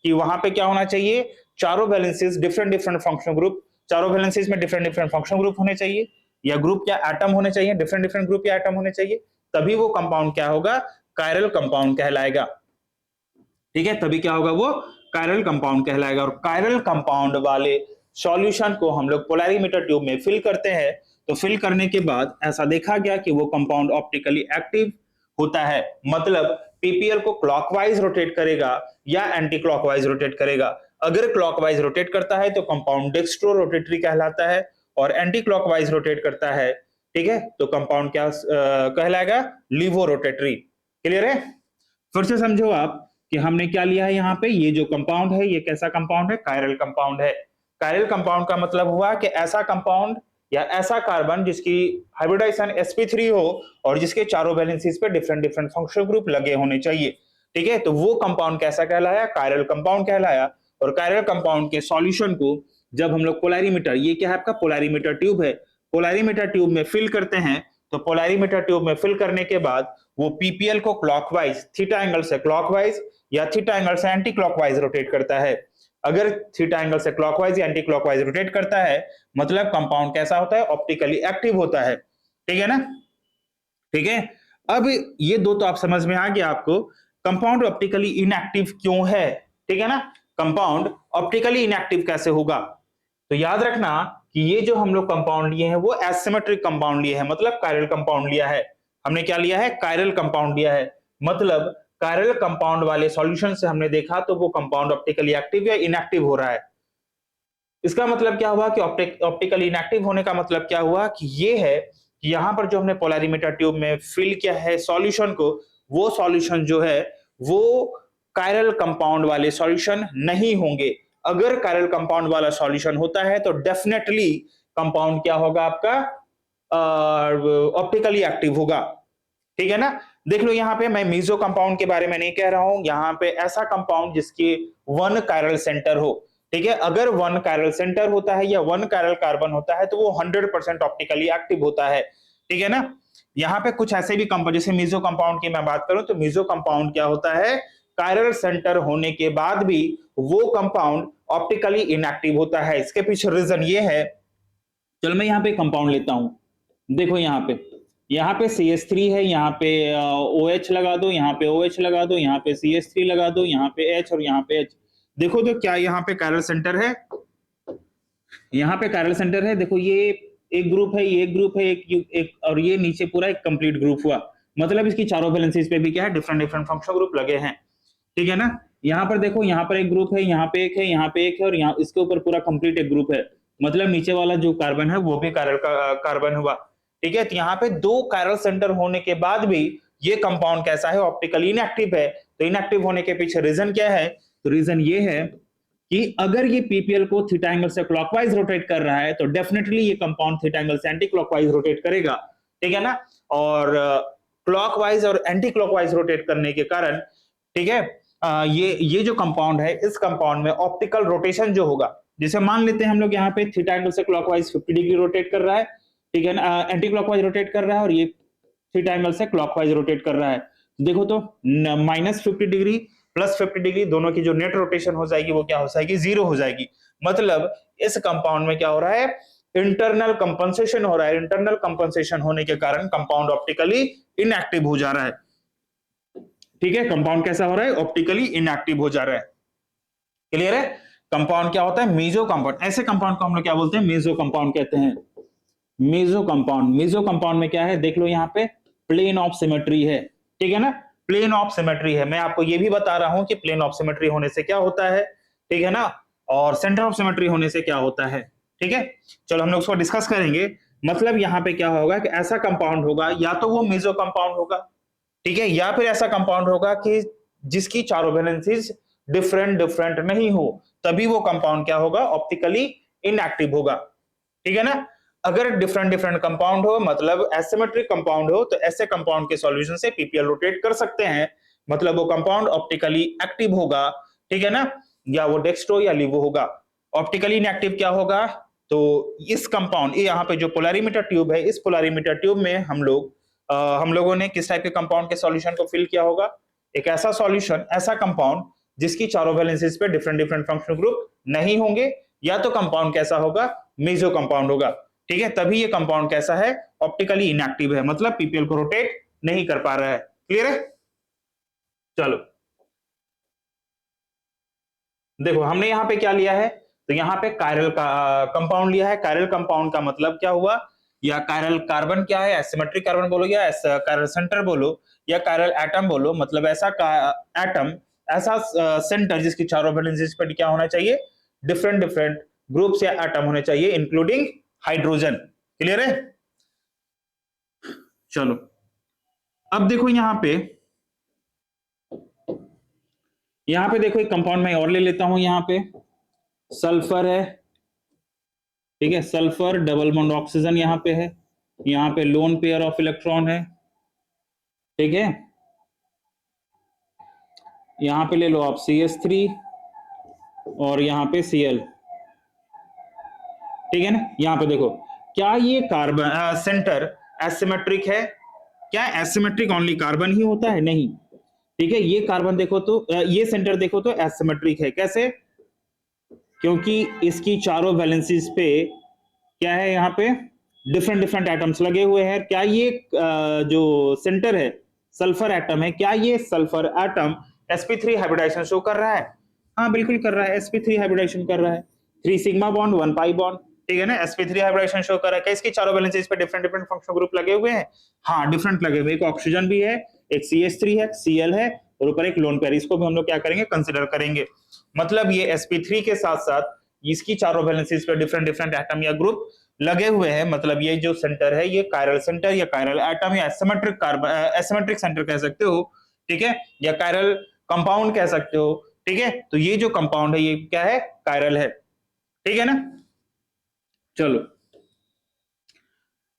कि वहां पे क्या होना चाहिए, चारों valencies different different functional group, चारों वैलेंसीज में डिफरेंट डिफरेंट फंक्शनल ग्रुप होने चाहिए, या ग्रुप या एटम होने चाहिए, डिफरेंट डिफरेंट ग्रुप या एटम होने चाहिए, तभी वो कंपाउंड क्या होगा, कायरल कंपाउंड कहलाएगा। ठीक है, तभी क्या होगा, वो कायरल कंपाउंड कहलाएगा। और कायरल कंपाउंड वाले सॉल्यूशन को हम लोग पोलैरिमीटर ट्यूब में फिल करते हैं। तो फिल करने के बाद ऐसा देखा गया कि वो कंपाउंड ऑप्टिकली एक्टिव होता है, मतलब पीपीएल को क्लॉकवाइज रोटेट करेगा या एंटी क्लॉकवाइज रोटेट करेगा। अगर क्लॉकवाइज रोटेट करता है तो कंपाउंड डेक्स्ट्रो रोटेटरी कहलाता है, और एंटी क्लॉकवाइज रोटेट करता है, ठीक है, तो कंपाउंड क्या कहलाएगा, लीवो रोटेटरी। क्लियर है? फिर से समझो आप कि हमने क्या लिया है यहाँ पे, ये जो कंपाउंड है ये कैसा कंपाउंड है, कायरल कंपाउंड है। कायरल कंपाउंड का मतलब हुआ कि ऐसा कंपाउंड या ऐसा कार्बन जिसकी हाइब्रिडाइजेशन sp3 हो और जिसके चारों वैलेंसीज पे डिफरेंट डिफरेंट फंक्शनल ग्रुप लगे होने चाहिए। ठीक है, तो वो कंपाउंड कैसा कहलाया, कायरल कंपाउंड कहलाया। और कायरल कंपाउंड के सॉल्यूशन को जब हम लोग पोलैरिमीटर, ये क्या है आपका पोलैरिमीटर ट्यूब है, पोलैरिमीटर ट्यूब में फिल करते हैं, तो पोलैरिमीटर ट्यूब में फिल करने के बाद वो पीपीएल को क्लॉकवाइज, थीटा एंगल से क्लॉकवाइज या थीटा एंगल से एंटी क्लॉकवाइज रोटेट करता है। अगर थीटा एंगल से क्लॉकवाइज या एंटी क्लॉकवाइज रोटेट करता है मतलब कंपाउंड कैसा होता है, ऑप्टिकली एक्टिव होता है। ठीक है ना? ठीक है, अब ये दो तो आप समझ में आ गया आपको, कंपाउंड ऑप्टिकली इनएक्टिव क्यों है। ठीक है ना, कंपाउंड ऑप्टिकली इनएक्टिव कैसे होगा, तो याद रखना कि ये जो हम लोग कंपाउंड लिए हैं वो एसिमेट्रिक कंपाउंड लिए हैं, मतलब कायरल कंपाउंड लिया है। हमने क्या लिया है, कायरल कंपाउंड लिया है। मतलब कायरल कंपाउंड वाले सॉल्यूशन से हमने देखा तो वो कंपाउंड ऑप्टिकली एक्टिव या इनएक्टिव हो रहा है। इसका मतलब क्या हुआ कि ऑप्टिकली इनएक्टिव होने का मतलब क्या हुआ कि ये है कि यहां पर जो हमने पोलैरिमीटर ट्यूब में फिल किया है सॉल्यूशन को, वो सॉल्यूशन जो है वो कायरल कंपाउंड वाले सॉल्यूशन नहीं होंगे। अगर कायरल कंपाउंड वाला सॉल्यूशन होता है तो डेफिनेटली कंपाउंड क्या होगा आपका, ऑप्टिकली एक्टिव होगा। ठीक है ना? देख लो यहाँ पे मैं मीजो कंपाउंड के बारे में नहीं कह रहा हूं, यहाँ पे ऐसा कंपाउंड जिसके वन कायरल सेंटर हो। ठीक है, अगर वन कायरल सेंटर होता है या वन कायरल कार्बन होता है तो वो 100% ऑप्टिकली एक्टिव होता है। ठीक है ना? यहाँ पे कुछ ऐसे भी कंपाउंड, जैसे मीजो कंपाउंड की मैं बात करूं तो मीजो कंपाउंड क्या होता है, कायरल सेंटर होने के बाद भी वो कंपाउंड ऑप्टिकली इनएक्टिव होता है। इसके पीछे रीजन ये है, चलो मैं यहाँ पे कंपाउंड लेता हूं, देखो यहाँ पे CH3 है, यहाँ पे OH लगा दो, यहाँ पे OH लगा दो, यहाँ पे CH3 लगा दो, यहाँ पे H और यहाँ पे H। देखो तो क्या यहाँ पे कायरल सेंटर है, यहाँ पे कायरल सेंटर है। देखो ये एक ग्रुप है, ये एक ग्रुप है, एक और ये नीचे पूरा एक कंप्लीट ग्रुप हुआ, मतलब इसकी चारों वैलेंसीज पे भी क्या है, डिफरेंट डिफरेंट फंक्शनल ग्रुप लगे हैं। ठीक है ना? यहाँ पर देखो, यहाँ पर एक ग्रुप है, यहाँ पे एक है, यहाँ पे एक है, और यहाँ इसके ऊपर पूरा कंप्लीट एक ग्रुप है, मतलब नीचे वाला जो कार्बन है वो भी कायरल का कार्बन हुआ। ठीक है, तो यहाँ पे दो कायरल सेंटर होने के बाद भी ये कंपाउंड कैसा है, ऑप्टिकली इनएक्टिव है। तो इनएक्टिव होने के पीछे रीजन क्या है, तो रीजन ये है कि अगर ये पीपीएल को थीटा एंगल से क्लॉकवाइज रोटेट कर रहा है तो डेफिनेटली ये कंपाउंड थीटा एंगल से एंटी क्लॉकवाइज रोटेट करेगा। ठीक है ना? और क्लॉकवाइज और एंटी क्लॉकवाइज रोटेट करने के कारण, ठीक है, ये जो कंपाउंड है, इस कंपाउंड में ऑप्टिकल रोटेशन जो होगा, जैसे मान लेते हैं हम लोग यहाँ पे थीटा एंगल से क्लॉकवाइज 50 डिग्री रोटेट कर रहा है, ठीक है ना, एंटी क्लॉकवाइज रोटेट कर रहा है, और ये थीटा एंगल से क्लॉकवाइज रोटेट कर रहा है। देखो तो -50 डिग्री प्लस 50 डिग्री दोनों की जो नेट रोटेशन हो जाएगी वो क्या हो जाएगी, 0 हो जाएगी। मतलब इस कंपाउंड में क्या हो रहा है, इंटरनल कंपनसेशन हो रहा है। इंटरनल कंपनसेशन होने के कारण कंपाउंड ऑप्टिकली इनएक्टिव हो जा रहा है। ठीक है, कंपाउंड कैसा हो रहा है, ऑप्टिकली इनएक्टिव हो जा रहा है। क्लियर है? कंपाउंड क्या होता है, मेसो कंपाउंड। ऐसे कंपाउंड को हम लोग क्या बोलते हैं, मेसो कंपाउंड कहते हैं। मेसो कंपाउंड, मेसो कंपाउंड में क्या है, देख लो यहाँ पे प्लेन ऑफ सिमेट्री है। ठीक है ना? प्लेन ऑफ सिमेट्री है। मैं आपको ये भी बता रहा हूं कि प्लेन ऑफ सिमेट्री होने से क्या होता है, ठीक है ना, और सेंटर ऑफ सिमेट्री होने से क्या होता है, ठीक है। चलो हम लोग उसको डिस्कस करेंगे। मतलब यहाँ पे क्या होगा कि ऐसा कंपाउंड होगा, या तो वो मेसो कंपाउंड होगा, ठीक है, या फिर ऐसा कंपाउंड होगा कि जिसकी चारों वैलेंसीज डिफरेंट डिफरेंट नहीं हो, तभी वो कंपाउंड क्या होगा, ऑप्टिकली इनएक्टिव होगा, ठीक है ना। अगर डिफरेंट डिफरेंट कंपाउंड हो, मतलब एसिमेट्रिक कंपाउंड हो, तो ऐसे कंपाउंड के सॉल्यूशन से पीपीएल रोटेट कर सकते हैं, मतलब वो कंपाउंड ऑप्टिकली एक्टिव होगा, ठीक है ना, या वो डेक्स्ट्रो या लिवो होगा। ऑप्टिकली इनएक्टिव क्या होगा, तो इस कंपाउंड, यहाँ पे जो पोलरिमीटर ट्यूब है, इस पोलरिमीटर ट्यूब में हम लोगों ने किस टाइप के कंपाउंड के सॉल्यूशन को फिल किया होगा, एक ऐसा सॉल्यूशन, ऐसा कंपाउंड जिसकी चारों वैलेंसीज पे डिफरेंट डिफरेंट फंक्शनल ग्रुप नहीं होंगे, या तो कंपाउंड कैसा होगा, मेसो कंपाउंड होगा, ठीक है। तभी ये कंपाउंड कैसा है, ऑप्टिकली इनएक्टिव है, मतलब पीपीएल को रोटेट नहीं कर पा रहा है। क्लियर है। चलो देखो हमने यहाँ पे क्या लिया है, तो यहाँ पे कायरल का कंपाउंड लिया है। कायरल कंपाउंड का मतलब क्या हुआ, या कायरल कार्बन क्या है, एसिमेट्रिक कार्बन बोलो, या कायरल सेंटर बोलो, या कायरल एटम बोलो, मतलब ऐसा एटम, ऐसा सेंटर जिसकी चारों वैलेंसीज पर क्या होना चाहिए, डिफरेंट डिफरेंट ग्रुप्स या एटम होने चाहिए, इंक्लूडिंग हाइड्रोजन। क्लियर है। चलो अब देखो यहाँ पे देखो एक कंपाउंड मैं और ले लेता हूं, यहाँ पे सल्फर है, ठीक है, सल्फर डबल बॉन्ड ऑक्सीजन यहाँ पे है, यहाँ पे लोन पेयर ऑफ इलेक्ट्रॉन है, ठीक है। यहाँ पे ले लो आप CH3 और यहाँ पे Cl, ठीक है ना। यहाँ पे देखो क्या ये कार्बन सेंटर एसिमेट्रिक है, क्या एसिमेट्रिक ओनली कार्बन ही होता है, नहीं, ठीक है। ये कार्बन देखो तो ये सेंटर देखो तो एसिमेट्रिक है, कैसे, क्योंकि इसकी चारों वैलेंसीज पे क्या है, यहाँ पे डिफरेंट डिफरेंट एटम्स लगे हुए हैं। क्या ये जो सेंटर है सल्फर एटम है, क्या ये sulphur atom sp3 hybridisation show कर रहा है, हाँ बिल्कुल कर रहा है, sp3 हाइब्रिडाइजेशन कर रहा है, 3 सिग्मा बॉन्ड 1 पाई बॉन्ड, ठीक है ना, sp3 हाइब्रिडाइजेशन शो कर रहा है। क्या इसकी चारों वैलेंसीज पे डिफरेंट डिफरेंट फंक्शनल ग्रुप लगे हुए हैं, हाँ डिफरेंट लगे हुए, एक ऑक्सीजन भी है, एक CH3 है, Cl है, और ऊपर एक लोन पेयर, इसको भी हम लोग क्या करेंगे, कंसिडर करेंगे। मतलब ये sp3 के साथ साथ इसकी चारों वैलेंसीज पे डिफरेंट डिफरेंट एटम या ग्रुप लगे हुए हैं, मतलब ये जो सेंटर है ये कायरल सेंटर या कायरल एटम या एसिमेट्रिक कार्बन, एसिमेट्रिक सेंटर कह सकते हो, ठीक है, या कायरल कंपाउंड कह सकते हो, ठीक है। तो ये जो कंपाउंड है ये क्या है, कायरल है, ठीक है ना। चलो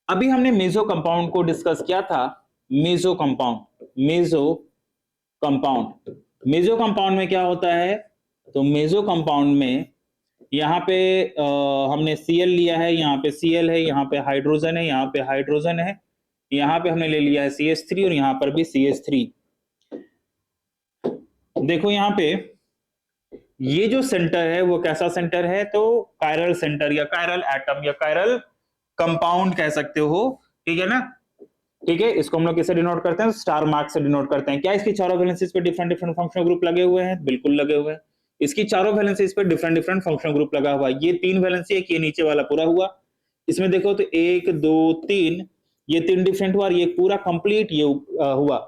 अभी हमने मेसो कंपाउंड को डिस्कस किया था, मेसो कंपाउंड, मेसो कंपाउंड में क्या होता है, तो मेसो कंपाउंड में यहाँ पे हमने Cl लिया है, यहाँ पे Cl है, यहाँ पे हाइड्रोजन है, यहाँ पे हाइड्रोजन है, यहाँ पे हमने ले लिया है CH3 और यहाँ पर भी CH3। देखो यहाँ पे ये जो सेंटर है वो कैसा सेंटर है, तो कायरल सेंटर या कायरल एटम या कायरल कंपाउंड कह सकते हो, ठीक है ना, ठीक है। इसको हम लोग कैसे डिनोट करते हैं, स्टार मार्क से डिनोट करते हैं। क्या इसकी चारों वैलेंसीज पे डिफरेंट डिफरेंट फंक्शनल ग्रुप लगे हुए हैं, बिल्कुल लगे हुए हैं। इसकी चारों वैलेंसीज पे डिफरेंट डिफरेंट फंक्शनल ग्रुप लगा हुआ है। ये 3 वैलेंसी है, ये नीचे वाला पूरा हुआ, इसमें देखो तो 1 2 3, ये 3 डिफरेंट हुआ और ये पूरा कंप्लीट ये हुआ,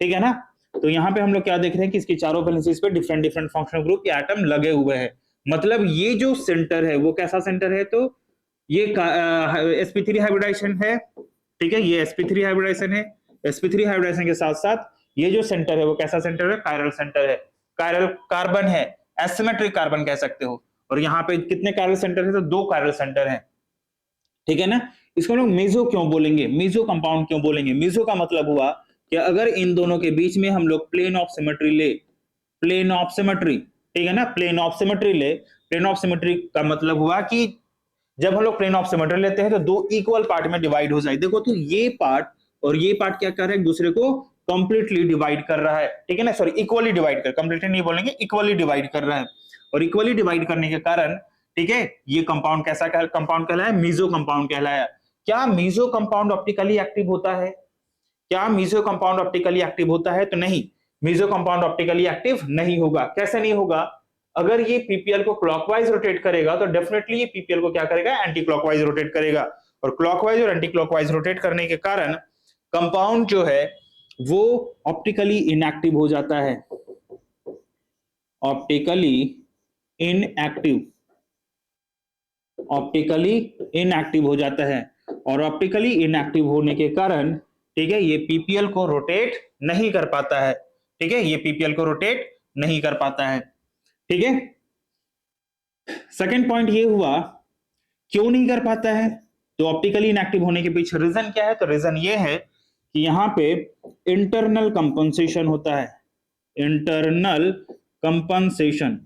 ठीक है ना। तो यहाँ पे हम लोग क्या देख रहे हैं कि इसकी चारों वैलेंसीज पे डिफरेंट डिफरेंट फंक्शनल ग्रुप के एटम लगे हुए हैं। मतलब ये जो सेंटर है वो कैसा सेंटर है, तो ये sp3 हाइब्रिडाइजेशन है, ठीक है, ये sp3 हाइब्रिडाइजेशन है। sp3 हाइब्रिडाइजेशन के साथ साथ ये जो सेंटर है वो कैसा सेंटर है, कायरल सेंटर है, कायरल कार्बन है, एसिमेट्रिक कार्बन कह सकते हो। और यहाँ पे कितने कायरल सेंटर है, तो 2 कायरल सेंटर है, ठीक है ना। इसको लोग मेसो क्यों बोलेंगे, मेसो कंपाउंड क्यों बोलेंगे, मेसो का मतलब हुआ कि अगर इन दोनों के बीच में हम लोग प्लेन ऑफ सिमेट्री ले, प्लेन ऑफ सिमेट्री, ठीक है ना, प्लेन ऑफ सिमेट्री ले, प्लेन ऑफ सिमेट्री का मतलब हुआ कि जब हम लोग प्लेन ऑफ सिमेट्री लेते हैं तो 2 इक्वल पार्ट में डिवाइड हो जाए। देखो तो ये पार्ट और ये पार्ट क्या कर रहा है, एक दूसरे को कंप्लीटली डिवाइड कर रहा है, ठीक है ना, सॉरी इक्वली डिवाइड कर, कंप्लीटली नहीं बोलेंगे, इक्वली डिवाइड कर रहा है। और इक्वली डिवाइड करने के कारण, ठीक है, ये कंपाउंड कैसा कंपाउंड कहलाया, मेसो कंपाउंड कहलाया। क्या मेसो कंपाउंड ऑप्टिकली एक्टिव होता है, क्या मेसो कंपाउंड ऑप्टिकली एक्टिव होता है, तो नहीं, मेसो कंपाउंड ऑप्टिकली एक्टिव नहीं होगा। कैसे नहीं होगा, अगर ये पीपीएल को क्लॉकवाइज रोटेट करेगा तो डेफिनेटली ये पीपीएल को क्या करेगा, एंटी क्लॉकवाइज रोटेट करेगा, और क्लॉकवाइज और एंटी क्लॉकवाइज रोटेट करने के कारण कंपाउंड जो है वो ऑप्टिकली इनएक्टिव हो जाता है, ऑप्टिकली इनएक्टिव, ऑप्टिकली इनएक्टिव हो जाता है। और ऑप्टिकली इनएक्टिव होने के कारण, ठीक है, ये पीपीएल को रोटेट नहीं कर पाता है, ठीक है, ये पीपीएल को रोटेट नहीं कर पाता है, ठीक है। सेकंड पॉइंट ये हुआ, क्यों नहीं कर पाता है, तो ऑप्टिकली इनएक्टिव होने के पीछे रीजन क्या है, तो रीजन ये है कि यहां पे इंटरनल कंपनसेशन होता है, इंटरनल कंपनसेशन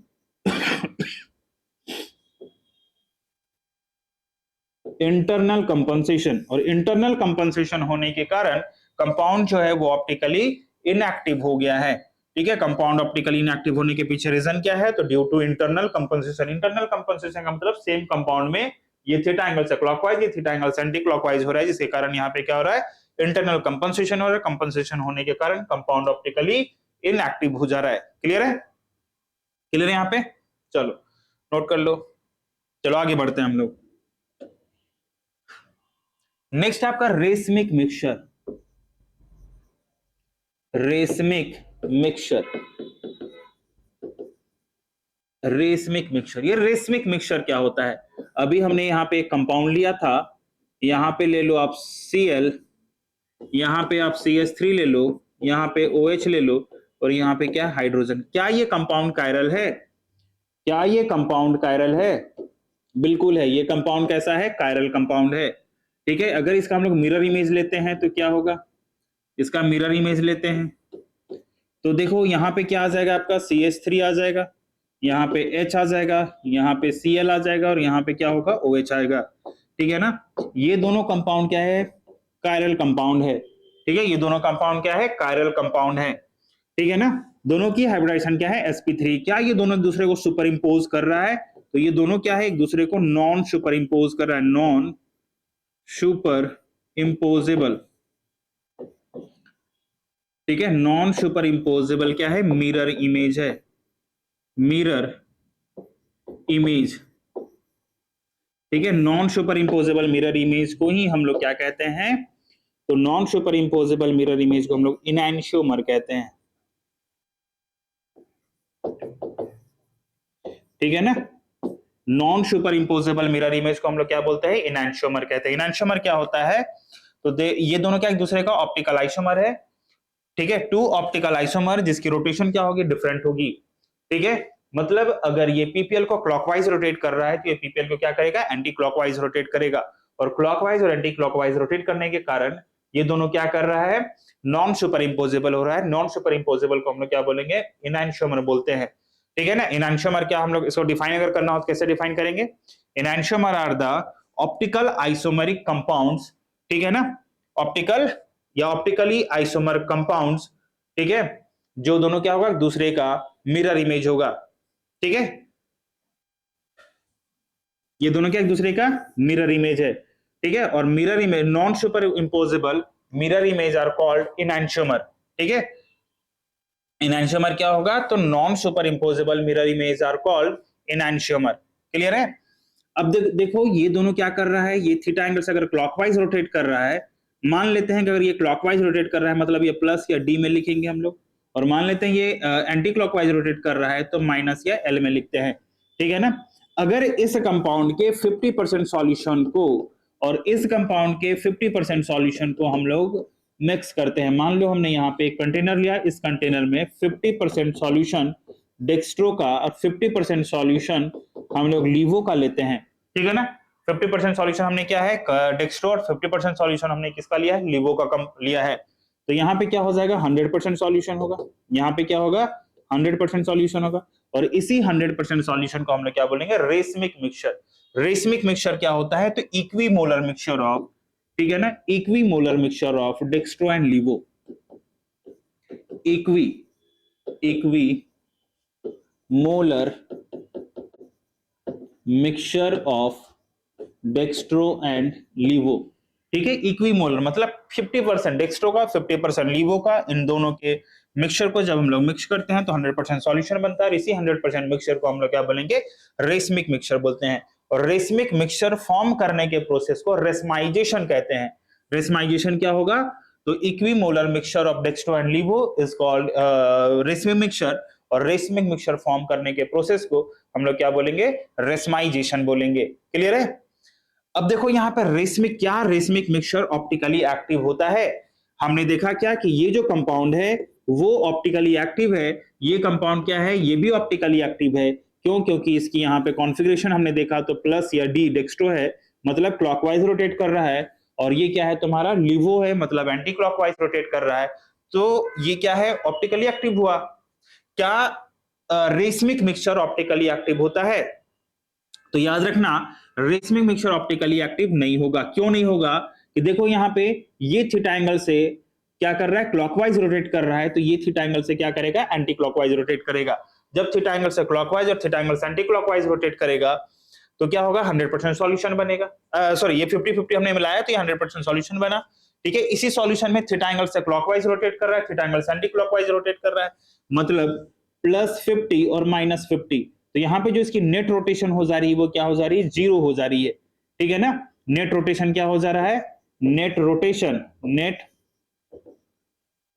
इंटरनल कंपनसेशन, और इंटरनल कंपनसेशन होने के कारण कंपाउंड जो है वो ऑप्टिकली इनएक्टिव हो गया है, ठीक है। कंपाउंड ऑप्टिकली इनएक्टिव होने के पीछे रीजन क्या है, तो due to internal compensation. Internal compensation का मतलब सेम कंपाउंड में ये थीटा एंगल से क्लॉकवाइज, ये थीटा एंगल से एंटी क्लॉकवाइज हो रहा है, जिसके कारण यहाँ पे क्या हो रहा है, इंटरनल कंपनसेशन हो रहा है। कंपनसेशन होने के कारण कंपाउंड ऑप्टिकली इनएक्टिव हो जा रहा है। क्लियर है, क्लियर है यहाँ पे, चलो नोट कर लो। चलो आगे बढ़ते हैं हम लोग। नेक्स्ट आपका racemic mixture, racemic mixture, racemic mixture. ये रेसमिक मिक्सचर क्या होता है, अभी हमने यहाँ पे एक कंपाउंड लिया था, यहाँ पे ले लो आप Cl, यहाँ पे आप CH3 ले लो, यहाँ पे OH ले लो, और यहाँ पे क्या हाइड्रोजन। क्या ये कंपाउंड कायरल है, क्या ये कंपाउंड कायरल है, बिल्कुल है। ये कंपाउंड कैसा है, कायरल कंपाउंड है, ठीक है। अगर इसका हम लोग मिरर इमेज लेते हैं तो क्या होगा, इसका मिरर इमेज लेते हैं तो देखो यहाँ पे क्या आ जाएगा, आपका CH3 आ जाएगा, यहाँ पे H आ जाएगा, यहाँ पे Cl आ जाएगा, और यहाँ पे क्या होगा, OH आएगा, ठीक है ना। ये दोनों कंपाउंड क्या है, कायरल कंपाउंड है, ठीक है। ये दोनों कंपाउंड क्या है, कायरल कंपाउंड है, ठीक है ना। दोनों की हाइब्रिडाइजेशन क्या है, sp3। क्या ये दोनों एक दूसरे को सुपर इंपोज कर रहा है, तो ये दोनों क्या है, एक दूसरे को नॉन सुपर इंपोज कर रहा है, नॉन सुपर इंपोजेबल, ठीक है। नॉन सुपर इंपोजेबल क्या है, मिरर इमेज है, मिरर इमेज, ठीक है। Non super imposable mirror image को ही हम लोग क्या कहते हैं, तो non super imposable mirror image को हम लोग इनैंशियोमर कहते हैं, ठीक है ना। Non super imposable mirror image को हम लोग क्या बोलते हैं, इनैंशियोमर कहते हैं। इनैंशियोमर क्या होता है, तो ये दोनों क्या एक दूसरे का ऑप्टिकल आइसोमर है, ठीक है। टू ऑप्टिकल आइसोमर जिसकी रोटेशन क्या होगी, डिफरेंट होगी, ठीक है। मतलब अगर ये पीपीएल को क्लॉकवाइज रोटेट कर रहा है तो ये पीपीएल को क्या करेगा, एंटी क्लॉकवाइज रोटेट करेगा, और क्लॉकवाइज और एंटी क्लॉकवाइज रोटेट करने के कारण ये दोनों क्या कर रहा है, नॉन सुपर इंपोजेबल हो रहा है। नॉन सुपर इंपोजेबल को हम लोग क्या बोलेंगे, इनैंशियोमर बोलते हैं, ठीक है ना। इनैंशियोमर क्या, हम लोग इसको डिफाइन अगर करना हो तो कैसे डिफाइन करेंगे, enantiomer are the optical isomeric compounds, ठीक है ना, ऑप्टिकल या ऑप्टिकली आइसोमर कंपाउंड्स, ठीक है, जो दोनों क्या होगा, दूसरे का मिरर इमेज होगा, ठीक है। ये दोनों क्या एक दूसरे का मिरर इमेज है, ठीक है। और mirror image, non super imposable mirror image are called enantiomer, ठीक है। इनैंशियोमर क्या होगा, तो non super imposable mirror image are called enantiomer. Clear है। अब देखो ये दोनों क्या कर रहा है, ये थीटा एंगल से अगर क्लॉकवाइज रोटेट कर रहा है, मान लेते हैं कि अगर ये क्लॉकवाइज रोटेट कर रहा है मतलब ये प्लस या डी में लिखेंगे हम लोग, और मान लेते हैं ये एंटी क्लॉकवाइज रोटेट कर रहा है तो माइनस या एल में लिखते हैं, ठीक है ना। अगर इस कंपाउंड के 50% सॉल्यूशन को और इस कंपाउंड के 50% सॉल्यूशन को हम लोग मिक्स करते हैं, मान लो हमने यहाँ पे एक कंटेनर लिया, इस कंटेनर में 50% सॉल्यूशन डेक्स्ट्रो का और 50% सॉल्यूशन हम लोग लीवो का लेते हैं, ठीक है ना। 50% सॉल्यूशन हमने क्या है, डेक्स्ट्रो, और 50% सॉल्यूशन हमने किसका लिया है, लीवो का कम लिया है। तो यहाँ पे क्या हो जाएगा, 100% सॉल्यूशन होगा, यहाँ पे क्या होगा, 100% सॉल्यूशन होगा, और इसी 100% सॉल्यूशन को हम लोग क्या बोलेंगे, रेसमिक मिक्सचर। रेसमिक मिक्सचर क्या होता है, तो इक्विमोलर मिक्सचर ऑफ, ठीक है ना, equimolar mixture of dextro and laevo, equi molar mixture of dextro and laevo, ठीक है। इक्विमोलर मतलब 50% डेक्स्ट्रो का, 50% लीवो का, इन दोनों के मिक्सचर को जब हम लोग मिक्स करते हैं तो 100% सॉल्यूशन बनता है, और इसी 100% मिक्सचर को हम लोग क्या बोलेंगे, रेसमिक मिक्सचर बोलते हैं। और रेसमिक मिक्सचर फॉर्म करने के प्रोसेस को रेसमाइजेशन कहते हैं। रेसमाइजेशन क्या होगा, तो equimolar mixture of dextro and laevo is called racemic mixture, और रेसमिक मिक्सचर फॉर्म करने के प्रोसेस को हम लोग क्या बोलेंगे, रेसमाइजेशन बोलेंगे। क्लियर है? अब देखो यहाँ पर रेसमिक, क्या रेसमिक मिक्सचर ऑप्टिकली एक्टिव होता है। हमने देखा क्या कि ये जो कंपाउंड है वो ऑप्टिकली एक्टिव है, ये कंपाउंड क्या है, ये भी ऑप्टिकली एक्टिव है। क्यों? क्योंकि इसकी यहाँ पे कॉन्फ़िगरेशन हमने देखा तो प्लस या डी डेक्स्ट्रो है, मतलब क्लॉकवाइज रोटेट कर रहा है, और ये क्या है तुम्हारा, लिवो है, मतलब एंटी क्लॉकवाइज रोटेट कर रहा है। तो ये क्या है, ऑप्टिकली एक्टिव हुआ। क्या रेसमिक मिक्सचर ऑप्टिकली एक्टिव होता है? तो याद रखना, रेसमिक मिक्सचर ऑप्टिकली एक्टिव नहीं होगा। क्यों नहीं होगा? कि देखो यहाँ पे ये थीटा एंगल से क्या कर रहा है, क्लॉकवाइज रोटेट कर रहा है, तो ये थीटा एंगल से क्या करेगा, एंटी क्लॉकवाइज रोटेट करेगा। जब थीटा एंगल से क्लॉकवाइज और थीटा एंगल से एंटी क्लॉकवाइज रोटेट करेगा तो क्या होगा, 100% सॉल्यूशन बनेगा। सॉरी, ये 50-50 हमने मिलाया तो ये 100% सॉल्यूशन बना। ठीक है, इसी सॉल्यूशन में थीटा एंगल से क्लॉकवाइज रोटेट कर रहा है, थीटा एंगल से एंटी क्लॉकवाइज रोटेट कर रहा है, मतलब +50 और -50। तो यहाँ पे जो इसकी नेट रोटेशन हो जा रही है वो क्या हो जा रही है, 0 हो जा रही है। ठीक है ना? नेट रोटेशन क्या हो जा रहा है, नेट रोटेशन,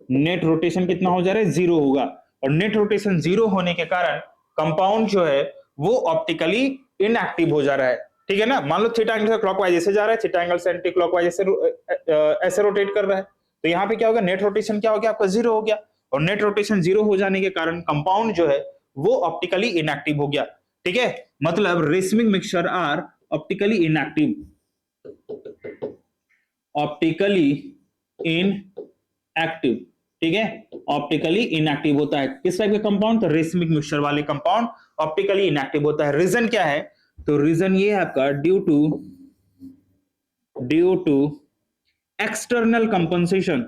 नेट रोटेशन कितना हो जा रहा है, 0 होगा। और नेट रोटेशन 0 होने के कारण कंपाउंड जो है वो ऑप्टिकली इनएक्टिव हो जा रहा है। ठीक है ना? मान लो थीटा एंगल से क्लॉकवाइज ऐसे जा रहा है, थीटा एंगल से एंटी क्लॉकवाइज ऐसे रोटेट कर रहा है, तो यहाँ पे क्या होगा, नेट रोटेशन क्या हो गया आपका, 0 हो गया। और नेट रोटेशन 0 हो जाने के कारण कंपाउंड जो है वो ऑप्टिकली इनएक्टिव हो गया। ठीक है, मतलब racemic mixture are optically inactive, optically inactive. ठीक है, ऑप्टिकली इनएक्टिव होता है किस टाइप के कंपाउंड, तो रेसमिक मिक्सचर वाले कंपाउंड ऑप्टिकली इनएक्टिव होता है। रीजन क्या है, तो रीजन ये है आपका, due to external compensation,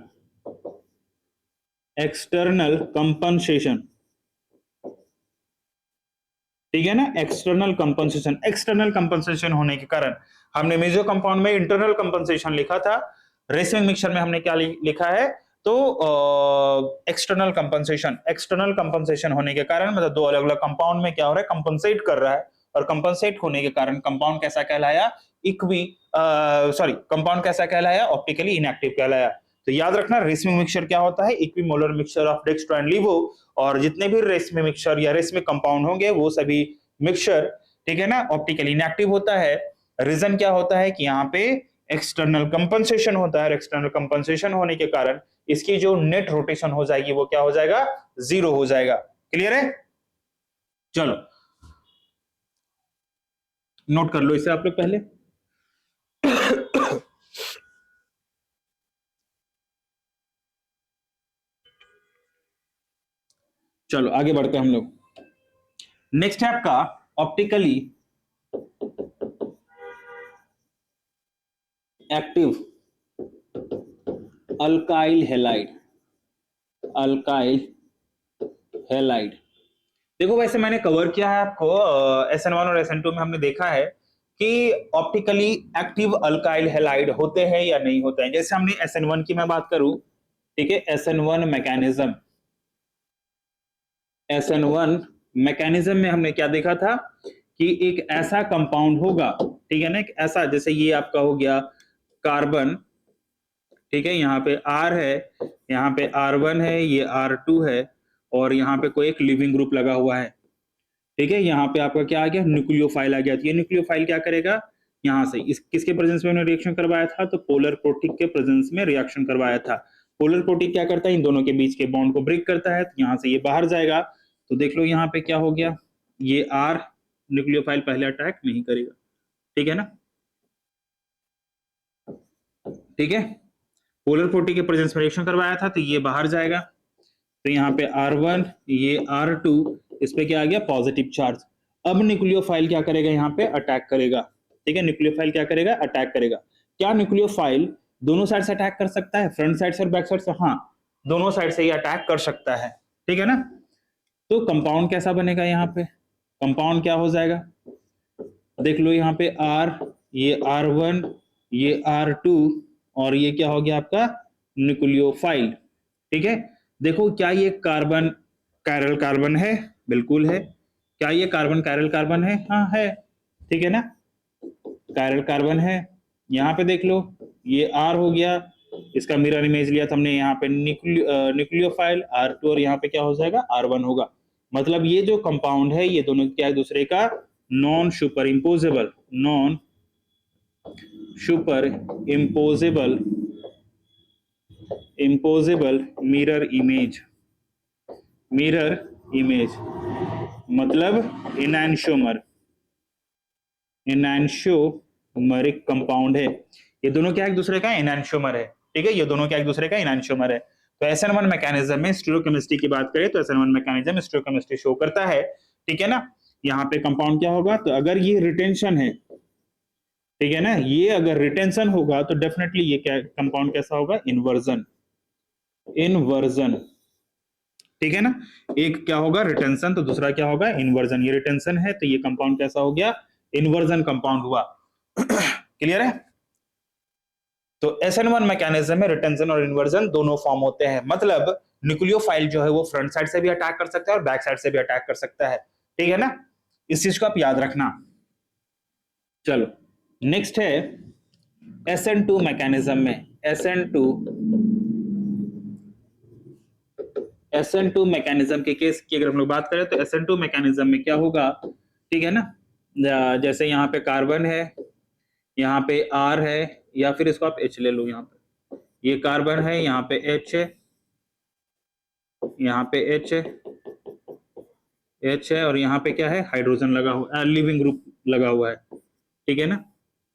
external compensation. ठीक है ना, एक्सटर्नल कंपनसेशन, एक्सटर्नल कंपनसेशन होने के कारण हमने मेजो कंपाउंड में इंटरनल कंपनसेशन लिखा था, रेसमिक मिक्सचर में हमने क्या लिखा है, तो एक्सटर्नल कंपनसेशन। एक्सटर्नल कंपनसेशन होने के कारण मतलब दो अलग अलग कंपाउंड में क्या हो रहा है, कंपनसेट कर रहा है, और कंपनसेट होने के कारण कंपाउंड कैसा कहलाया, कंपाउंड कैसा कहलाया, ऑप्टिकली इनएक्टिव कहलाया। तो याद रखना, रेसमिक मिक्सचर क्या होता है, equimolar mixture of dextro and laevo, और जितने भी रेसमिक मिक्सचर या रेसमिक कंपाउंड होंगे वो सभी मिक्सचर, ठीक है ना, ऑप्टिकली इनएक्टिव होता है। रीजन क्या होता है कि यहाँ पे एक्सटर्नल कंपनसेशन होता है, एक्सटर्नल कंपनसेशन होने के कारण इसकी जो नेट रोटेशन हो जाएगी वो क्या हो जाएगा, 0 हो जाएगा। क्लियर है? चलो नोट कर लो इसे आप लोग पहले। चलो आगे बढ़ते हैं हम लोग। नेक्स्ट है आपका optically active alkyl halide, alkyl halide. देखो वैसे मैंने कवर किया है आपको SN1 और SN2 में हमने देखा है कि ऑप्टिकली एक्टिव अल्काइल हैलाइड होते हैं या नहीं होते हैं। जैसे हमने SN1 की मैं बात करूं, ठीक है, SN1 मैकेनिज्म, SN1 मैकेनिज्म में हमने क्या देखा था कि एक ऐसा कंपाउंड होगा, ठीक है ना, एक ऐसा, जैसे ये आपका हो गया कार्बन, ठीक है, यहाँ पे R है, यहाँ पे R1 है, ये R2 है, और यहाँ पे कोई एक लिविंग ग्रुप लगा हुआ है। ठीक है, यहाँ पे आपका क्या आ गया, न्यूक्लियोफाइल आ गया। तो ये न्यूक्लियोफाइल क्या करेगा, यहाँ से इस किसके प्रेजेंस में उन्होंने रिएक्शन करवाया था, तो पोलर प्रोटिक के प्रेजेंस में रिएक्शन करवाया था। पोलर प्रोटिक क्या करता है, इन दोनों के बीच के बॉन्ड को ब्रेक करता है, तो यहाँ से ये बाहर जाएगा। तो देख लो यहाँ पे क्या हो गया, ये R न्यूक्लियोफाइल पहले अटैक नहीं करेगा। ठीक है ना, ठीक है, पोलर प्रोटिक के प्रेजेंस में रिएक्शन करवाया था तो ये बाहर जाएगा। तो यहाँ पे R1, ये R2, इस पे क्या आ गया, पॉजिटिव चार्ज। अब न्यूक्लियोफाइल क्या करेगा, यहाँ पे अटैक करेगा। ठीक है, न्यूक्लियोफाइल क्या करेगा, अटैक करेगा। क्या न्यूक्लियोफाइल दोनों साइड से अटैक कर सकता है, फ्रंट साइड से और बैक साइड से? हाँ, दोनों साइड से ये अटैक कर सकता है। ठीक है ना, तो कंपाउंड कैसा बनेगा, यहाँ पे कंपाउंड क्या हो जाएगा, देख लो यहाँ पे R, ये R1, ये R2, और ये क्या हो गया आपका न्यूक्लियोफाइल। ठीक है, देखो क्या ये कार्बन कायरल कार्बन है, बिल्कुल है। क्या ये कार्बन कायरल कार्बन है, हाँ है। ठीक है ना, कायरल कार्बन है। यहाँ पे देख लो ये R हो गया, इसका मिरर इमेज लिया तो हमने यहाँ पे न्यूक्लियोफाइल R2 और यहाँ पे क्या हो जाएगा R1 होगा। मतलब ये जो कंपाउंड है ये दोनों क्या है दूसरे का non super imposable, non super imposable mirror image मतलब इनैंशोमरिक कंपाउंड है। ये दोनों क्या एक दूसरे का इनैंशोमर है, ठीक है, ये दोनों क्या एक दूसरे का इनैंशोमर है। तो SN1 मैकेनिज्म में स्टीरियोकेमिस्ट्री की बात करें तो SN1 मैकेनिज्म स्टीरियोकेमिस्ट्री शो करता है, ठीक है ना। यहाँ पे कंपाउंड क्या होगा, तो अगर ये रिटेंशन है, ठीक है ना, ये अगर रिटेंशन होगा तो डेफिनेटली ये क्या कंपाउंड कैसा होगा, इन्वर्जन, ठीक है ना। एक क्या होगा रिटेंशन तो दूसरा क्या होगा इन्वर्जन। ये रिटेंशन है तो ये कंपाउंड कैसा हो गया, इन्वर्जन कंपाउंड हुआ। क्लियर है। तो SN1 मैकेनिज्म में रिटेंशन और इन्वर्जन दोनों फॉर्म होते हैं। मतलब न्यूक्लियोफाइल जो है वो फ्रंट साइड से भी अटैक कर सकता है और बैक साइड से भी अटैक कर सकता है, ठीक है ना। इस चीज को आप याद रखना। चलो नेक्स्ट है SN2 मैकेनिज्म में। SN2 मैकेनिज्म के केस की अगर हम लोग बात करें तो SN2 मैकेनिज्म में क्या होगा, ठीक है ना। जैसे यहाँ पे कार्बन है, यहाँ पे R है, या फिर इसको आप H ले लो। यहाँ पे ये कार्बन है, यहाँ पे H है, यहाँ पे H है और यहाँ पे क्या है हाइड्रोजन लगा हुआ, लिविंग ग्रुप लगा हुआ है, ठीक है ना।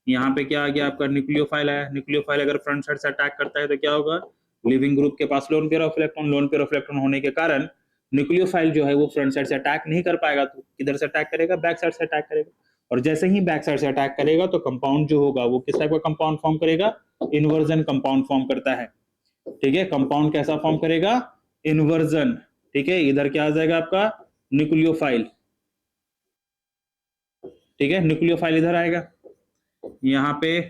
यहाँ पे क्या आ गया आपका न्यूक्लियोफाइल आया। न्यूक्लियोफाइल अगर फ्रंट साइड से अटैक करता है तो क्या होगा, लिविंग ग्रुप के पास lone pair of electron, lone pair of electron होने के कारण न्यूक्लियोफाइल जो है वो फ्रंट साइड से अटैक नहीं कर पाएगा, तो किधर से अटैक करेगा, बैक साइड से अटैक करेगा। और जैसे ही बैक साइड से अटैक करेगा तो कंपाउंड जो होगा वो किस टाइप का कंपाउंड फॉर्म करेगा, इन्वर्जन कंपाउंड फॉर्म करता है, ठीक है। कंपाउंड कैसा फॉर्म करेगा, इन्वर्जन, ठीक है। इधर क्या आ जाएगा आपका न्यूक्लियोफाइल, ठीक है, न्यूक्लियोफाइल इधर आएगा, यहाँ पे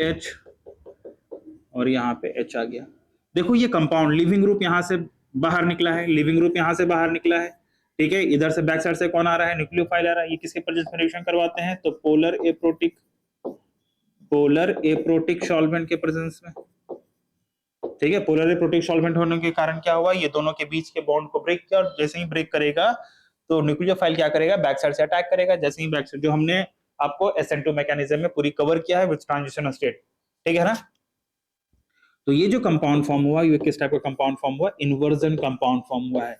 H और यहाँ पे H आ गया। देखो ये कंपाउंड लिविंग ग्रुप यहाँ से बाहर निकला है, लिविंग ग्रुप यहाँ से बाहर निकला है, ठीक है। इधर से बैक साइड से कौन आ रहा है, न्यूक्लियोफाइल आ रहा है। ये किसके प्रेजेंस में रिएक्शन करवाते हैं, तो पोलर एप्रोटिक सॉल्वेंट के प्रेजेंस में, ठीक है। पोलर एप्रोटिक सॉल्वेंट होने के कारण क्या हुआ, ये दोनों के बीच के बॉन्ड को ब्रेक किया, और जैसे ही ब्रेक करेगा तो न्यूक्लियोफाइल क्या करेगा, बैक साइड से अटैक करेगा। जैसे ही बैक साइड, जो हमने आपको SN2 मैकेनिज्म में पूरी कवर किया है विद ट्रांजिशन स्टेट, ठीक है ना। तो ये जो कंपाउंड फॉर्म हुआ ये किस टाइप का कंपाउंड फॉर्म हुआ, इन्वर्जन कंपाउंड फॉर्म हुआ है,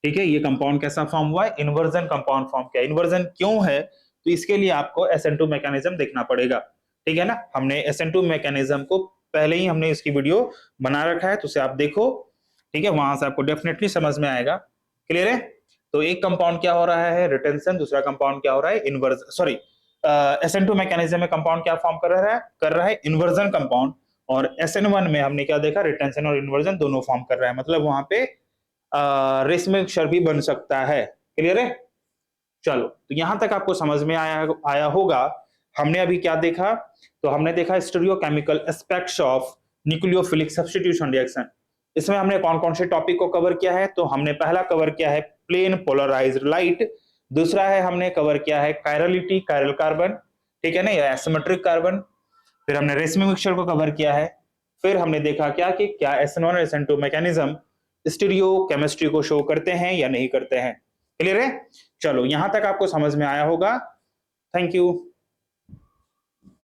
ठीक है। ये कंपाउंड कैसा फॉर्म हुआ है, इन्वर्जन कंपाउंड फॉर्म किया। इन्वर्जन क्यों है, तो इसके लिए आपको SN2 मैकेनिज्म देखना पड़ेगा, ठीक है ना। हमने SN2 मैकेनिज्म को पहले ही हमने इसकी वीडियो बना रखा है, तो उसे आप देखो, ठीक है, वहां से आपको डेफिनेटली समझ में आएगा। क्लियर है। तो एक कंपाउंड क्या हो रहा है, रिटेंशन, दूसरा कंपाउंड क्या हो रहा है, इन्वर्जन, सॉरी SN2 मैकेनिज्म में कंपाउंड क्या फॉर्म कर रहा है इन्वर्जन कंपाउंड, और SN1 में हमने क्या देखा, रिटेंशन और इन्वर्जन दोनों फॉर्म कर रहा है। मतलब वहां पे रेस मिक्सचर भी बन सकता है। क्लियर है। चलो तो यहां तक आपको समझ में आया होगा। हमने अभी क्या देखा, तो हमने देखा stereochemical aspects of nucleophilic substitution reaction. इसमें हमने कौन कौन से टॉपिक को कवर किया है, तो हमने पहला कवर किया है प्लेन पोलराइज्ड लाइट, दूसरा है हमने कवर किया है कायरलिटी, कायरल कार्बन, ठीक है ना, या एसिमेट्रिक कार्बन। फिर हमने रेसमिक मिक्सचर को कवर किया है। फिर हमने देखा क्या कि क्या SN1 और SN2 मैकेनिज्म स्टीरियो केमिस्ट्री को शो करते हैं या नहीं करते हैं। क्लियर है। चलो यहां तक आपको समझ में आया होगा। Thank you.